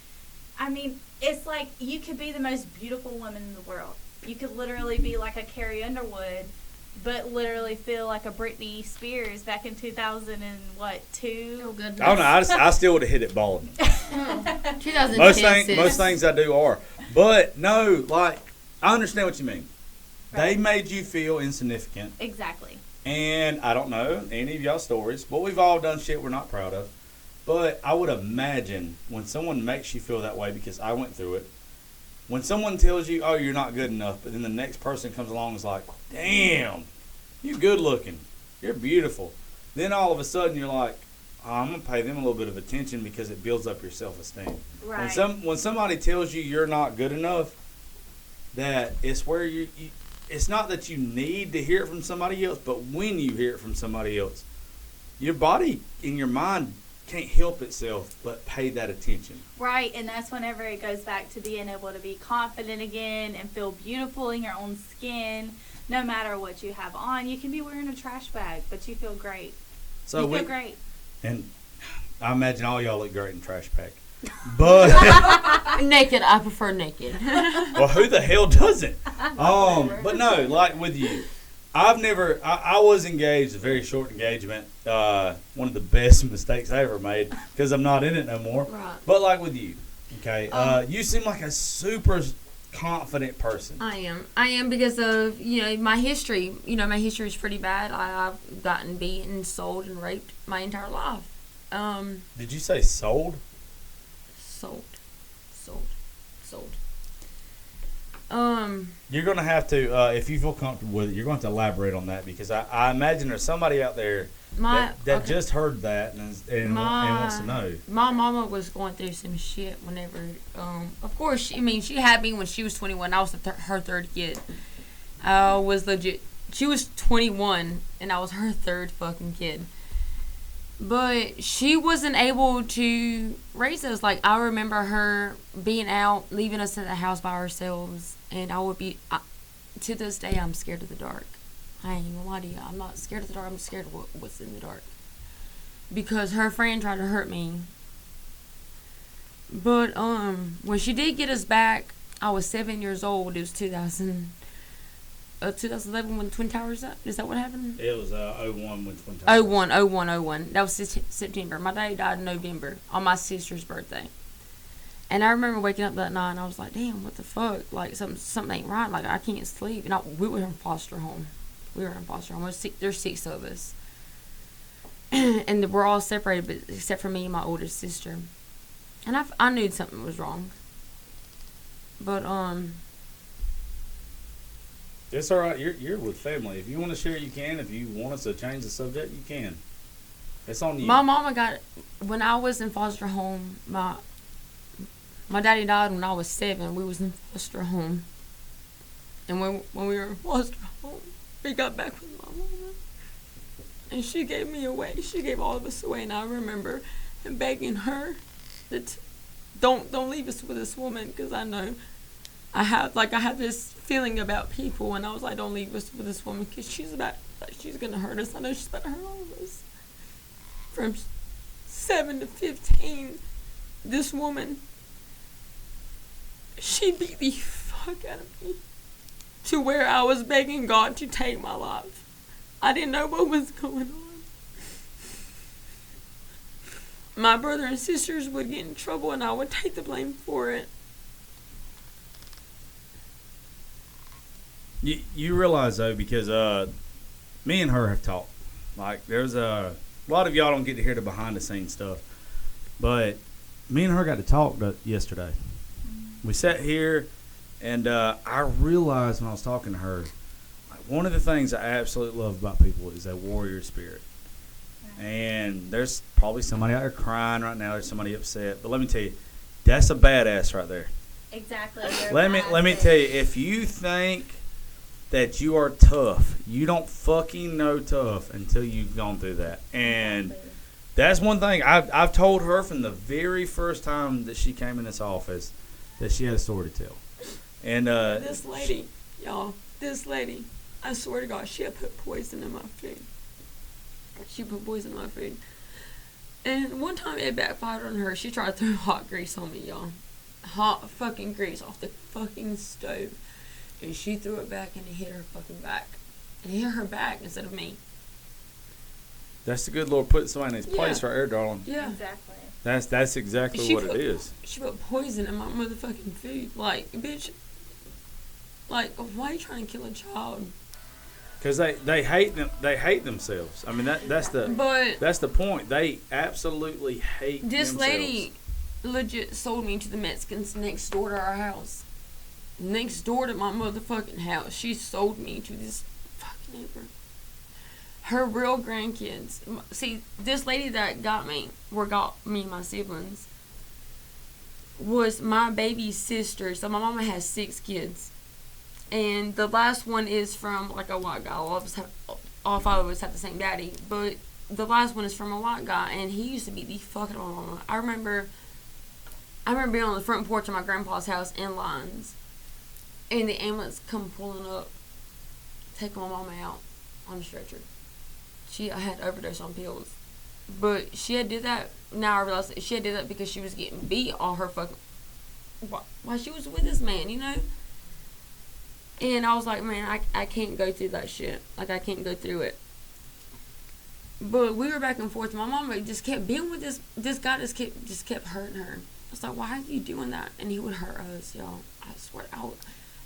Speaker 5: it's like you could be the most beautiful woman in the world. You could literally be like a Carrie Underwood, but literally feel like a Britney Spears back in 2002.
Speaker 4: Oh goodness.
Speaker 1: I don't know. I still would have hit it balding.
Speaker 6: 2010.
Speaker 1: Most things I do are, but no, like I understand what you mean. Right. They made you feel insignificant.
Speaker 5: Exactly.
Speaker 1: And I don't know any of y'all stories, but we've all done shit we're not proud of. But I would imagine when someone makes you feel that way, because I went through it, when someone tells you, oh, you're not good enough, but then the next person comes along and is like, damn, you good looking, you're beautiful. Then all of a sudden you're like, oh, I'm going to pay them a little bit of attention because it builds up your self-esteem.
Speaker 5: Right.
Speaker 1: When somebody tells you you're not good enough, that it's where it's not that you need to hear it from somebody else, but when you hear it from somebody else, your body and your mind can't help itself but pay that attention.
Speaker 5: Right, and that's whenever it goes back to being able to be confident again and feel beautiful in your own skin, no matter what you have on. You can be wearing a trash bag, but you feel great.
Speaker 1: So
Speaker 5: you feel great.
Speaker 1: And I imagine all y'all look great in trash bag. But
Speaker 6: Naked, I prefer naked.
Speaker 1: well, who the hell doesn't? But no, like with you, I was engaged, a very short engagement. One of the best mistakes I ever made because I'm not in it no more.
Speaker 6: Right.
Speaker 1: But like with you, okay, you seem like a super confident person.
Speaker 6: I am because of, my history. My history is pretty bad. I've gotten beaten, sold, and raped my entire life.
Speaker 1: Did you say sold?
Speaker 6: Sold.
Speaker 1: You're going to have to, if you feel comfortable with it, you're going to have to elaborate on that because I imagine there's somebody out there that just heard that and wants to know.
Speaker 6: My mama was going through some shit whenever, of course, she had me when she was 21. I was her third kid. I was legit, she was 21 and I was her third fucking kid. But she wasn't able to raise us. Like, I remember her being out, leaving us in the house by ourselves. And I would be, to this day, I'm scared of the dark. I ain't gonna lie to you. I'm not scared of the dark. I'm scared of what's in the dark. Because her friend tried to hurt me. But, when she did get us back, I was 7 years old. It was 2011 when Twin Towers up. Is that what happened?
Speaker 1: It was 01 when Twin Towers.
Speaker 6: 01. That was September. My daddy died in November on my sister's birthday. And I remember waking up that night and I was like, damn, what the fuck? Like, something ain't right. Like, I can't sleep. And we were in foster home. There's 6 of us. And we're all separated, but except for me and my oldest sister. And I knew something was wrong. But,
Speaker 1: it's all right. You're with family. If you want to share, you can. If you want us to change the subject, you can. It's on you.
Speaker 6: My mama when I was in foster home, my daddy died when I was 7. We was in foster home. And when we were in foster home, we got back with my mama. And she gave me away. She gave all of us away. And I remember him begging her that don't leave us with this woman because I know I have this feeling about people, and I was like, don't leave us with this woman because she's gonna hurt us. I know she's about to hurt all of us. From 7 to 15, this woman, she beat the fuck out of me to where I was begging God to take my life. I didn't know what was going on. my brother and sisters would get in trouble and I would take the blame for it.
Speaker 1: You realize though, because me and her have talked. Like there's a lot of y'all don't get to hear the behind the scenes stuff, but me and her got to talk yesterday. We sat here, and I realized when I was talking to her, like, one of the things I absolutely love about people is a warrior spirit. And there's probably somebody out there crying right now. There's somebody upset, but let me tell you, that's a badass right there.
Speaker 5: Exactly.
Speaker 1: Let me tell you, if you think that you are tough, you don't fucking know tough until you've gone through that. And that's one thing I've told her from the very first time that she came in this office that she had a story to tell. And
Speaker 6: this lady, I swear to God, she had put poison in my food. She put poison in my food. And one time it backfired on her. She tried to throw hot grease on me, y'all. Hot fucking grease off the fucking stove. And she threw it back and it hit her fucking back. It hit her back instead of me.
Speaker 1: that's the good Lord putting somebody in his place right there, darling.
Speaker 6: Yeah.
Speaker 5: Exactly.
Speaker 1: That's exactly what it is.
Speaker 6: She put poison in my motherfucking food. Like, bitch. Like, why are you trying to kill a child?
Speaker 1: Because they hate them. They hate themselves. I mean that's the point. They absolutely hate
Speaker 6: This
Speaker 1: themselves.
Speaker 6: lady legit sold me to the Mexicans next door to our house. Next door to my motherfucking house. She sold me to this fucking neighbor. Her real grandkids. See, this lady that got me and my siblings, was my baby's sister. So my mama has 6 kids. And the last one is from, like, a white guy. All 5 of us have the same daddy. But the last one is from a white guy. And he used to beat the fuck out of my mama. I remember being on the front porch of my grandpa's house in lines. And the ambulance come pulling up, taking my mama out on a stretcher. I had overdose on pills. But she had did that. Now I realize that she had did that because she was getting beat all her fucking... While she was with this man, you know? And I was like, man, I can't go through that shit. Like, I can't go through it. But we were back and forth. My mama just kept being with this guy. Just kept hurting her. I was like, why are you doing that? And he would hurt us, y'all. I swear.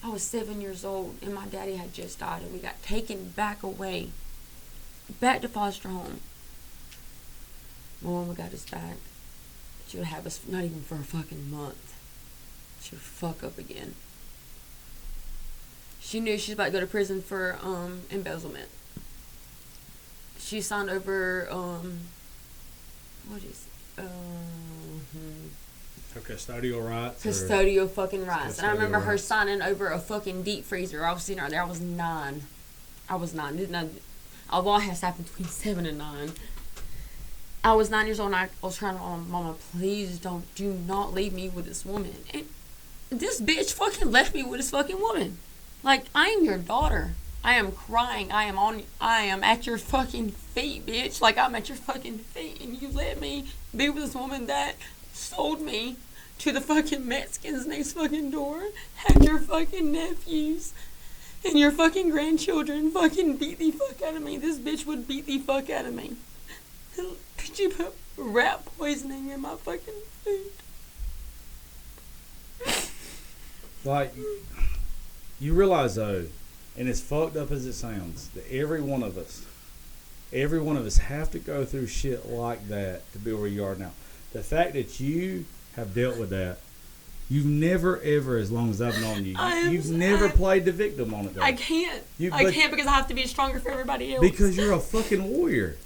Speaker 6: I was 7 years old, and my daddy had just died, and we got taken back to foster home. My mama got us back. She would have us not even for a fucking month. She would fuck up again. She knew she was about to go to prison for embezzlement. She signed over
Speaker 1: Her custodial rights.
Speaker 6: Custodial fucking rights. And I remember her signing over a fucking deep freezer. I was sitting right there. I was 9. Although it has happened between 7 and 9. I was 9 years old and I was trying to tell Mama, please do not leave me with this woman. And this bitch fucking left me with this fucking woman. Like, I am your daughter. I am crying. I am at your fucking feet, bitch. Like, I'm at your fucking feet. And you let me be with this woman that sold me to the fucking Mexicans next fucking door. Had your fucking nephews and your fucking grandchildren fucking beat the fuck out of me. This bitch would beat the fuck out of me. Did you put rat poisoning in my fucking food?
Speaker 1: Like, you realize though, and as fucked up as it sounds, that every one of us have to go through shit like that to be where you are now. The fact that you have dealt with that, you've never ever, as long as I've known you, you've never played the victim on it though.
Speaker 6: I can't. I can't because I have to be stronger for everybody else.
Speaker 1: Because you're a fucking warrior.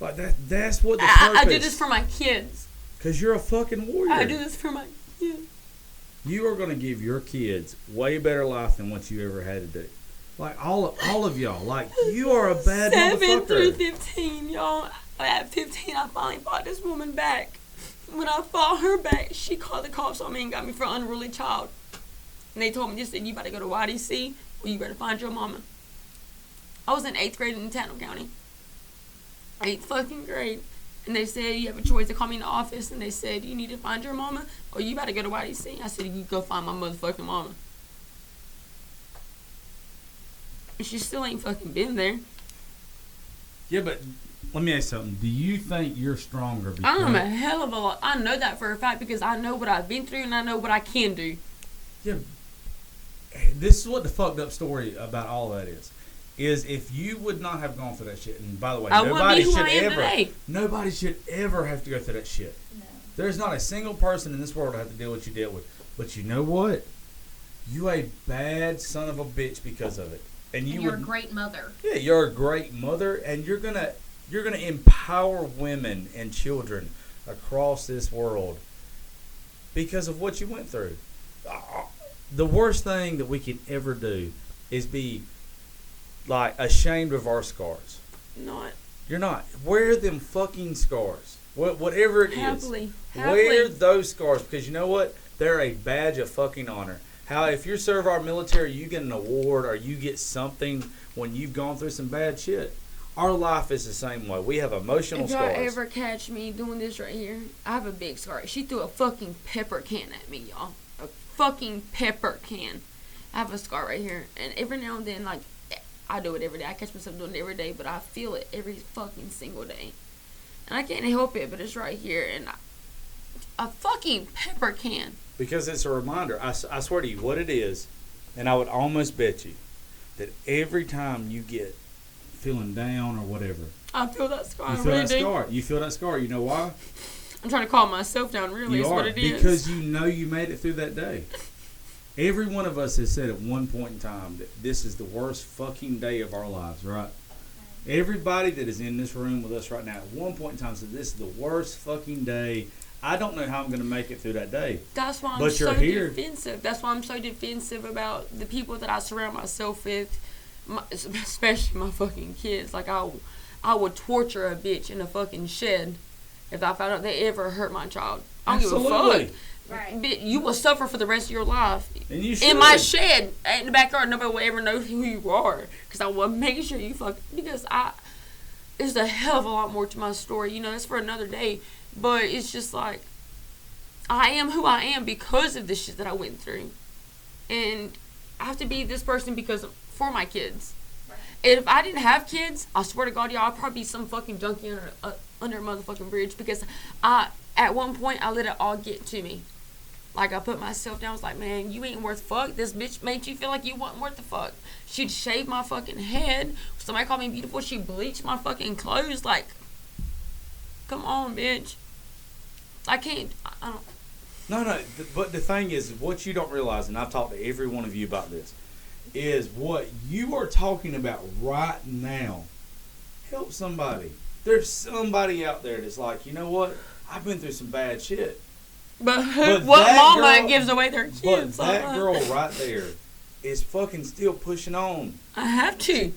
Speaker 1: Like that's what the purpose.
Speaker 6: I do this for my kids.
Speaker 1: Because you're a fucking warrior.
Speaker 6: I do this for my kids.
Speaker 1: You are going to give your kids way better life than what you ever had to do. Like, all of y'all. Like, you are a bad
Speaker 6: 7
Speaker 1: motherfucker.
Speaker 6: through 15, y'all. At 15, I finally fought this woman back. When I fought her back, she called the cops on me and got me for an unruly child. And they told me, just said, you better go to YDC or you better find your mama. I was in 8th grade in Tatnall County. 8th fucking grade. And they said, you have a choice to call me in the office. And they said, you need to find your mama or you better go to YDC. I said, you go find my motherfucking mama. And she still ain't fucking been there.
Speaker 1: Yeah, but let me ask you something. Do you think you're stronger?
Speaker 6: I'm a hell of a lot. I know that for a fact because I know what I've been through and I know what I can do.
Speaker 1: Yeah. This is what the fucked up story about all of that is. Is if you would not have gone through that shit, and by the way,
Speaker 6: I wouldn't be who I am today.
Speaker 1: nobody should ever have to go through that shit.
Speaker 5: No.
Speaker 1: There's not a single person in this world that have to deal with what you dealt with. But you know what? You a bad son of a bitch because of it. And
Speaker 4: you're a great mother.
Speaker 1: Yeah, you're a great mother, and you're gonna empower women and children across this world because of what you went through. The worst thing that we can ever do is be like ashamed of our scars.
Speaker 6: Not.
Speaker 1: You're not. Wear them fucking scars. Whatever it is.
Speaker 6: Happily.
Speaker 1: Wear those scars because you know what? They're a badge of fucking honor. How if you serve our military, you get an award or you get something when you've gone through some bad shit. Our life is the same way. We have emotional
Speaker 6: If y'all
Speaker 1: scars.
Speaker 6: ever catch me doing this right here, I have a big scar. She threw a fucking pepper can at me, y'all. A fucking pepper can. I have a scar right here. And every now and then, like, I do it every day. I catch myself doing it every day, but I feel it every fucking single day. And I can't help it, but it's right here. And a fucking pepper can.
Speaker 1: Because it's a reminder. I swear to you, what it is, and I would almost bet you, that every time you get feeling down or whatever,
Speaker 6: I feel that scar.
Speaker 1: you feel that scar. You feel that scar. You know why?
Speaker 6: I'm trying to calm myself down, really,
Speaker 1: You
Speaker 6: is
Speaker 1: are,
Speaker 6: what it is.
Speaker 1: because you know you made it through that day. Every one of us has said at one point in time that this is the worst fucking day of our lives, right? Everybody that is in this room with us right now at one point in time said this is the worst fucking day. I don't know how I'm going to make it through that day.
Speaker 6: That's why I'm
Speaker 1: But
Speaker 6: so
Speaker 1: you're here.
Speaker 6: defensive. That's why I'm so defensive about the people that I surround myself with, especially my fucking kids. Like, I would torture a bitch in a fucking shed if I found out they ever hurt my child. I don't give a fuck.
Speaker 5: Right.
Speaker 6: Bitch, you will suffer for the rest of your life.
Speaker 1: And you should.
Speaker 6: In my shed, in the backyard, nobody will ever know who you are. Because I will make sure you fuck. Because there's a hell of a lot more to my story. You know, it's for another day. But it's just like, I am who I am because of the shit that I went through. And I have to be this person for my kids. Right. And if I didn't have kids, I swear to God, y'all, I'd probably be some fucking junkie under a motherfucking bridge. Because at one point, I let it all get to me. Like, I put myself down. I was like, man, you ain't worth fuck. This bitch made you feel like you wasn't worth the fuck. She'd shave my fucking head. Somebody called me beautiful. She bleached my fucking clothes. Like, come on, bitch. I can't. I don't.
Speaker 1: No. But the thing is, what you don't realize, and I've talked to every one of you about this, is what you are talking about right now. Help somebody. There's somebody out there that's like, you know what? I've been through some bad shit.
Speaker 6: But what mama gives away their kids?
Speaker 1: But that girl right there is fucking still pushing on.
Speaker 6: I have to.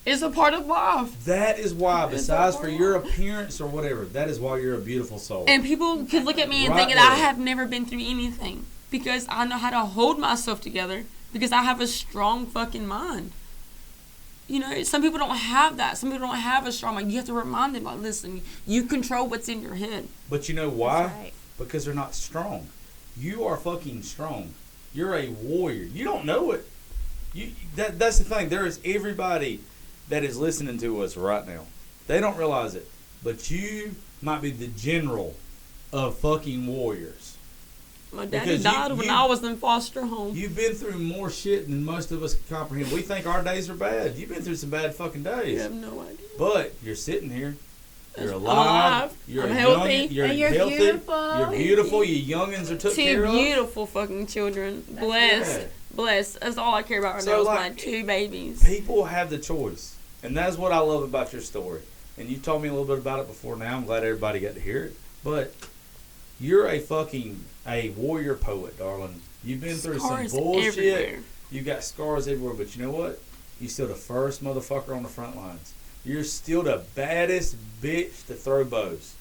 Speaker 6: It's a part of life.
Speaker 1: That is why, besides for your appearance or whatever, that is why you're a beautiful soul.
Speaker 6: And people could look at me and think that I have never been through anything. Because I know how to hold myself together. Because I have a strong fucking mind. You know, some people don't have that. Some people don't have a strong mind. You have to remind them, like, listen, you control what's in your head.
Speaker 1: But you know why?
Speaker 5: Right.
Speaker 1: Because they're not strong. You are fucking strong. You're a warrior. You don't know it. That's the thing. There is everybody that is listening to us right now. They don't realize it. But you might be the general of fucking warriors.
Speaker 6: My daddy died when I was in foster home.
Speaker 1: You've been through more shit than most of us can comprehend. We think our days are bad. You've been through some bad fucking days.
Speaker 6: You have no idea.
Speaker 1: But you're sitting here. You're
Speaker 6: I'm
Speaker 1: alive. You're
Speaker 6: I'm
Speaker 1: young,
Speaker 6: healthy.
Speaker 1: You're
Speaker 5: And you're
Speaker 1: healthy.
Speaker 5: beautiful.
Speaker 1: You're beautiful. Your youngins are took care
Speaker 6: Two
Speaker 1: of.
Speaker 6: beautiful fucking children. Blessed.
Speaker 1: Yeah.
Speaker 6: Blessed. That's all I care about right
Speaker 1: So,
Speaker 6: now is
Speaker 1: like,
Speaker 6: my two babies.
Speaker 1: People have the choice. And that's what I love about your story. And you told me a little bit about it before now. I'm glad everybody got to hear it. But you're a warrior poet, darling. You've been through
Speaker 6: Scars
Speaker 1: some bullshit.
Speaker 6: everywhere.
Speaker 1: You got scars everywhere. But you know what? You're still the first motherfucker on the front lines. You're still the baddest bitch to throw bows.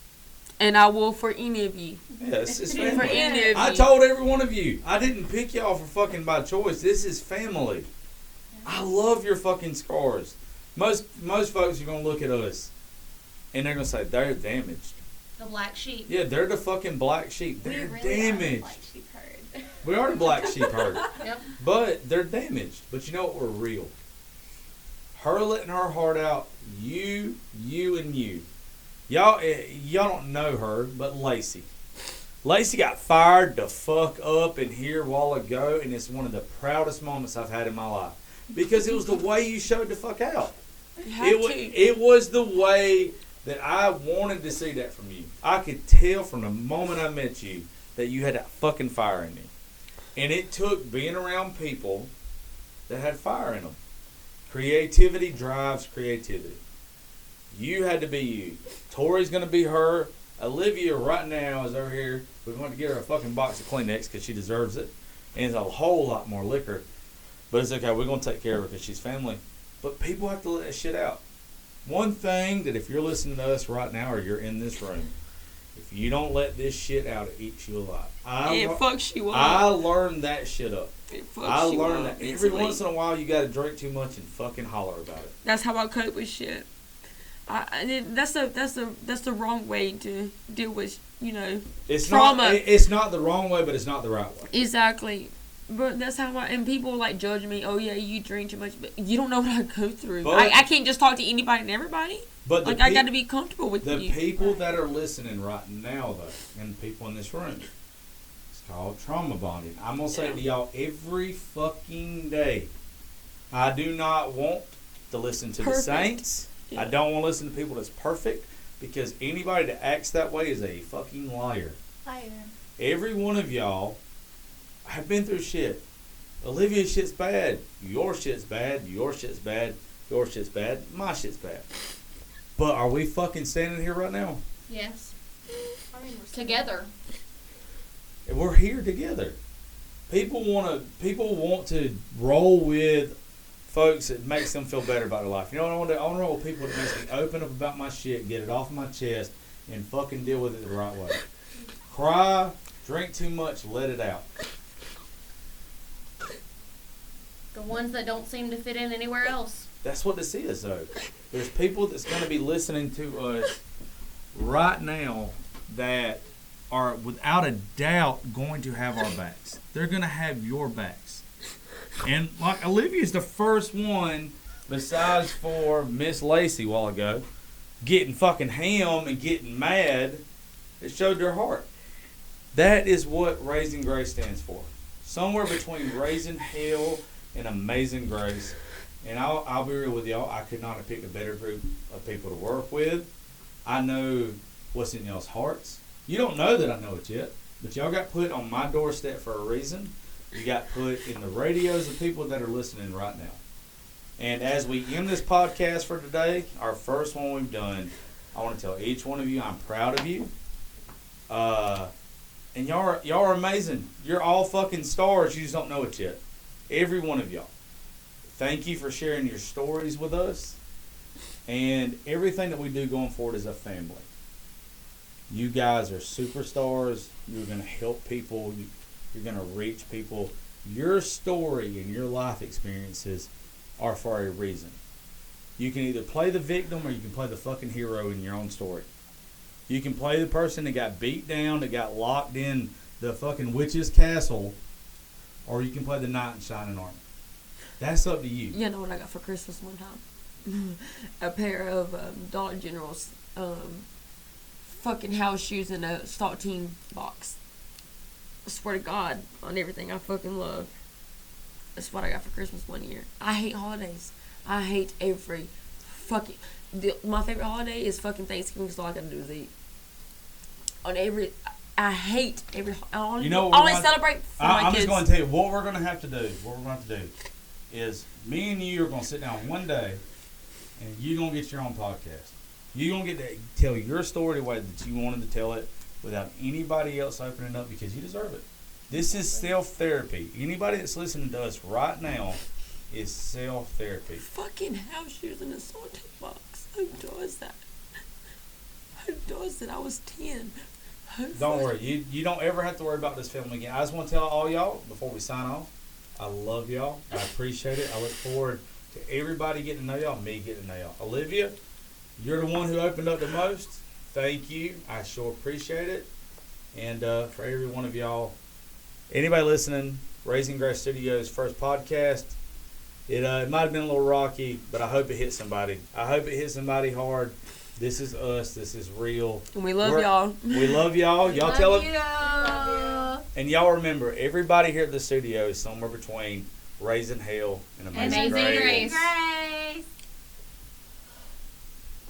Speaker 6: And I will for any of you.
Speaker 1: Yeah, it's
Speaker 6: For
Speaker 1: family.
Speaker 6: any of you.
Speaker 1: I told every one of you. I didn't pick y'all for fucking by choice. This is family. I love your fucking scars. Most folks are going to look at us and they're going to say, they're damaged.
Speaker 4: The black sheep.
Speaker 1: Yeah, they're the fucking black sheep.
Speaker 3: We
Speaker 1: They're
Speaker 3: really
Speaker 1: damaged.
Speaker 3: Are the black sheep herd.
Speaker 1: We are the black sheep herd.
Speaker 4: Yep.
Speaker 1: But they're damaged. But you know what? We're real. her letting her heart out, you, and you. Y'all don't know her, but Lacey. Lacey got fired the fuck up in here a while ago, and it's one of the proudest moments I've had in my life. Because it was the way you showed the fuck out. It was the way that I wanted to see that from you. I could tell from the moment I met you that you had that fucking fire in you. And it took being around people that had fire in them. Creativity drives creativity. You had to be you. Tori's going to be her. Olivia right now is over here. We're going to get her a fucking box of Kleenex because she deserves it. And a whole lot more liquor. But it's okay. We're going to take care of her because she's family. But people have to let that shit out. One thing that if you're listening to us right now or you're in this room, if you don't let this shit out, it eats you alive.
Speaker 6: It fucks you up.
Speaker 1: I learned that shit up. I learned that every
Speaker 6: easily.
Speaker 1: once in a while you got to drink too much and fucking holler about it.
Speaker 6: That's how I cope with shit. That's the wrong way to deal with,
Speaker 1: It's
Speaker 6: trauma.
Speaker 1: It's not the wrong way, but it's not the right way.
Speaker 6: Exactly. But that's how and people like judge me. Oh yeah, you drink too much, but you don't know what I go through.
Speaker 1: But,
Speaker 6: I can't just talk to anybody and everybody.
Speaker 1: But
Speaker 6: like I got to be comfortable with
Speaker 1: the
Speaker 6: you.
Speaker 1: people that are listening right now, though, and the people in this room, it's called trauma bonding. I'm gonna say it to y'all every fucking day. I do not want to listen to the saints. Yeah. I don't want to listen to people that's perfect because anybody that acts that way is a fucking liar.
Speaker 5: Liar.
Speaker 1: Every one of y'all have been through shit. Olivia's shit's bad. Your shit's bad. Your shit's bad. Your shit's bad. My shit's bad. But are we fucking standing here right now?
Speaker 4: Yes.
Speaker 3: I mean, we're
Speaker 4: Together.
Speaker 1: We're here together. People want to roll with folks that makes them feel better about their life. You know what I want to do? I want to roll with people that makes me open up about my shit, get it off my chest, and fucking deal with it the right way. Cry, drink too much, let it out.
Speaker 4: The ones that don't seem to fit in anywhere else.
Speaker 1: That's what this is, though. There's people that's going to be listening to us right now that are, without a doubt, going to have our backs. They're going to have your backs. And, like, Olivia's the first one, besides for Miss Lacey a while ago, getting fucking ham and getting mad, that showed their heart. That is what Raising Grace stands for. Somewhere between raising hell and amazing grace. And I'll be real with y'all. I could not have picked a better group of people to work with. I know what's in y'all's hearts. You don't know that I know it yet, but y'all got put on my doorstep for a reason. You got put in the radios of people that are listening right now. And as we end this podcast for today, our first one we've done, I want to tell each one of you I'm proud of you. And y'all are amazing. You're all fucking stars. You just don't know it yet. Every one of y'all. Thank you for sharing your stories with us. And everything that we do going forward is a family. You guys are superstars. You're going to help people. You're going to reach people. Your story and your life experiences are for a reason. You can either play the victim or you can play the fucking hero in your own story. You can play the person that got beat down, that got locked in the fucking witch's castle, or you can play the knight in shining armor. That's up to you.
Speaker 6: You know what I got for Christmas one time? A pair of Dollar General's fucking house shoes in a stock team box. I swear to God, on everything I fucking love. That's what I got for Christmas one year. I hate holidays. I hate every fucking... my favorite holiday is fucking Thanksgiving, so all I gotta do is eat. I hate every... I only celebrate for my kids.
Speaker 1: I'm just going to tell you what we're going to have to do. What we're going to have to do is me and you are going to sit down one day and you're going to get your own podcast. You're going to get to tell your story the way that you wanted to tell it without anybody else opening up because you deserve it. This is self-therapy. Anybody that's listening to us right now is self-therapy.
Speaker 6: Fucking house shoes in a sorting box. Who does that? Who does it? I was 10.
Speaker 1: Don't worry. You don't ever have to worry about this film again. I just want to tell all y'all before we sign off, I love y'all. I appreciate it. I look forward to everybody getting to know y'all, me getting to know y'all. Olivia, you're the one who opened up the most. Thank you. I sure appreciate it. And for every one of y'all, anybody listening, Raising Grace Studios' first podcast, It might have been a little rocky, but I hope it hit somebody. I hope it hit somebody hard. This is us. This is real.
Speaker 6: And we love y'all.
Speaker 1: We love y'all. Y'all
Speaker 5: Love
Speaker 1: tell
Speaker 5: you.
Speaker 1: them. And y'all remember, everybody here at the studio is somewhere between raising hell and amazing
Speaker 4: Amazing
Speaker 1: grace.
Speaker 4: grace.
Speaker 5: Grace.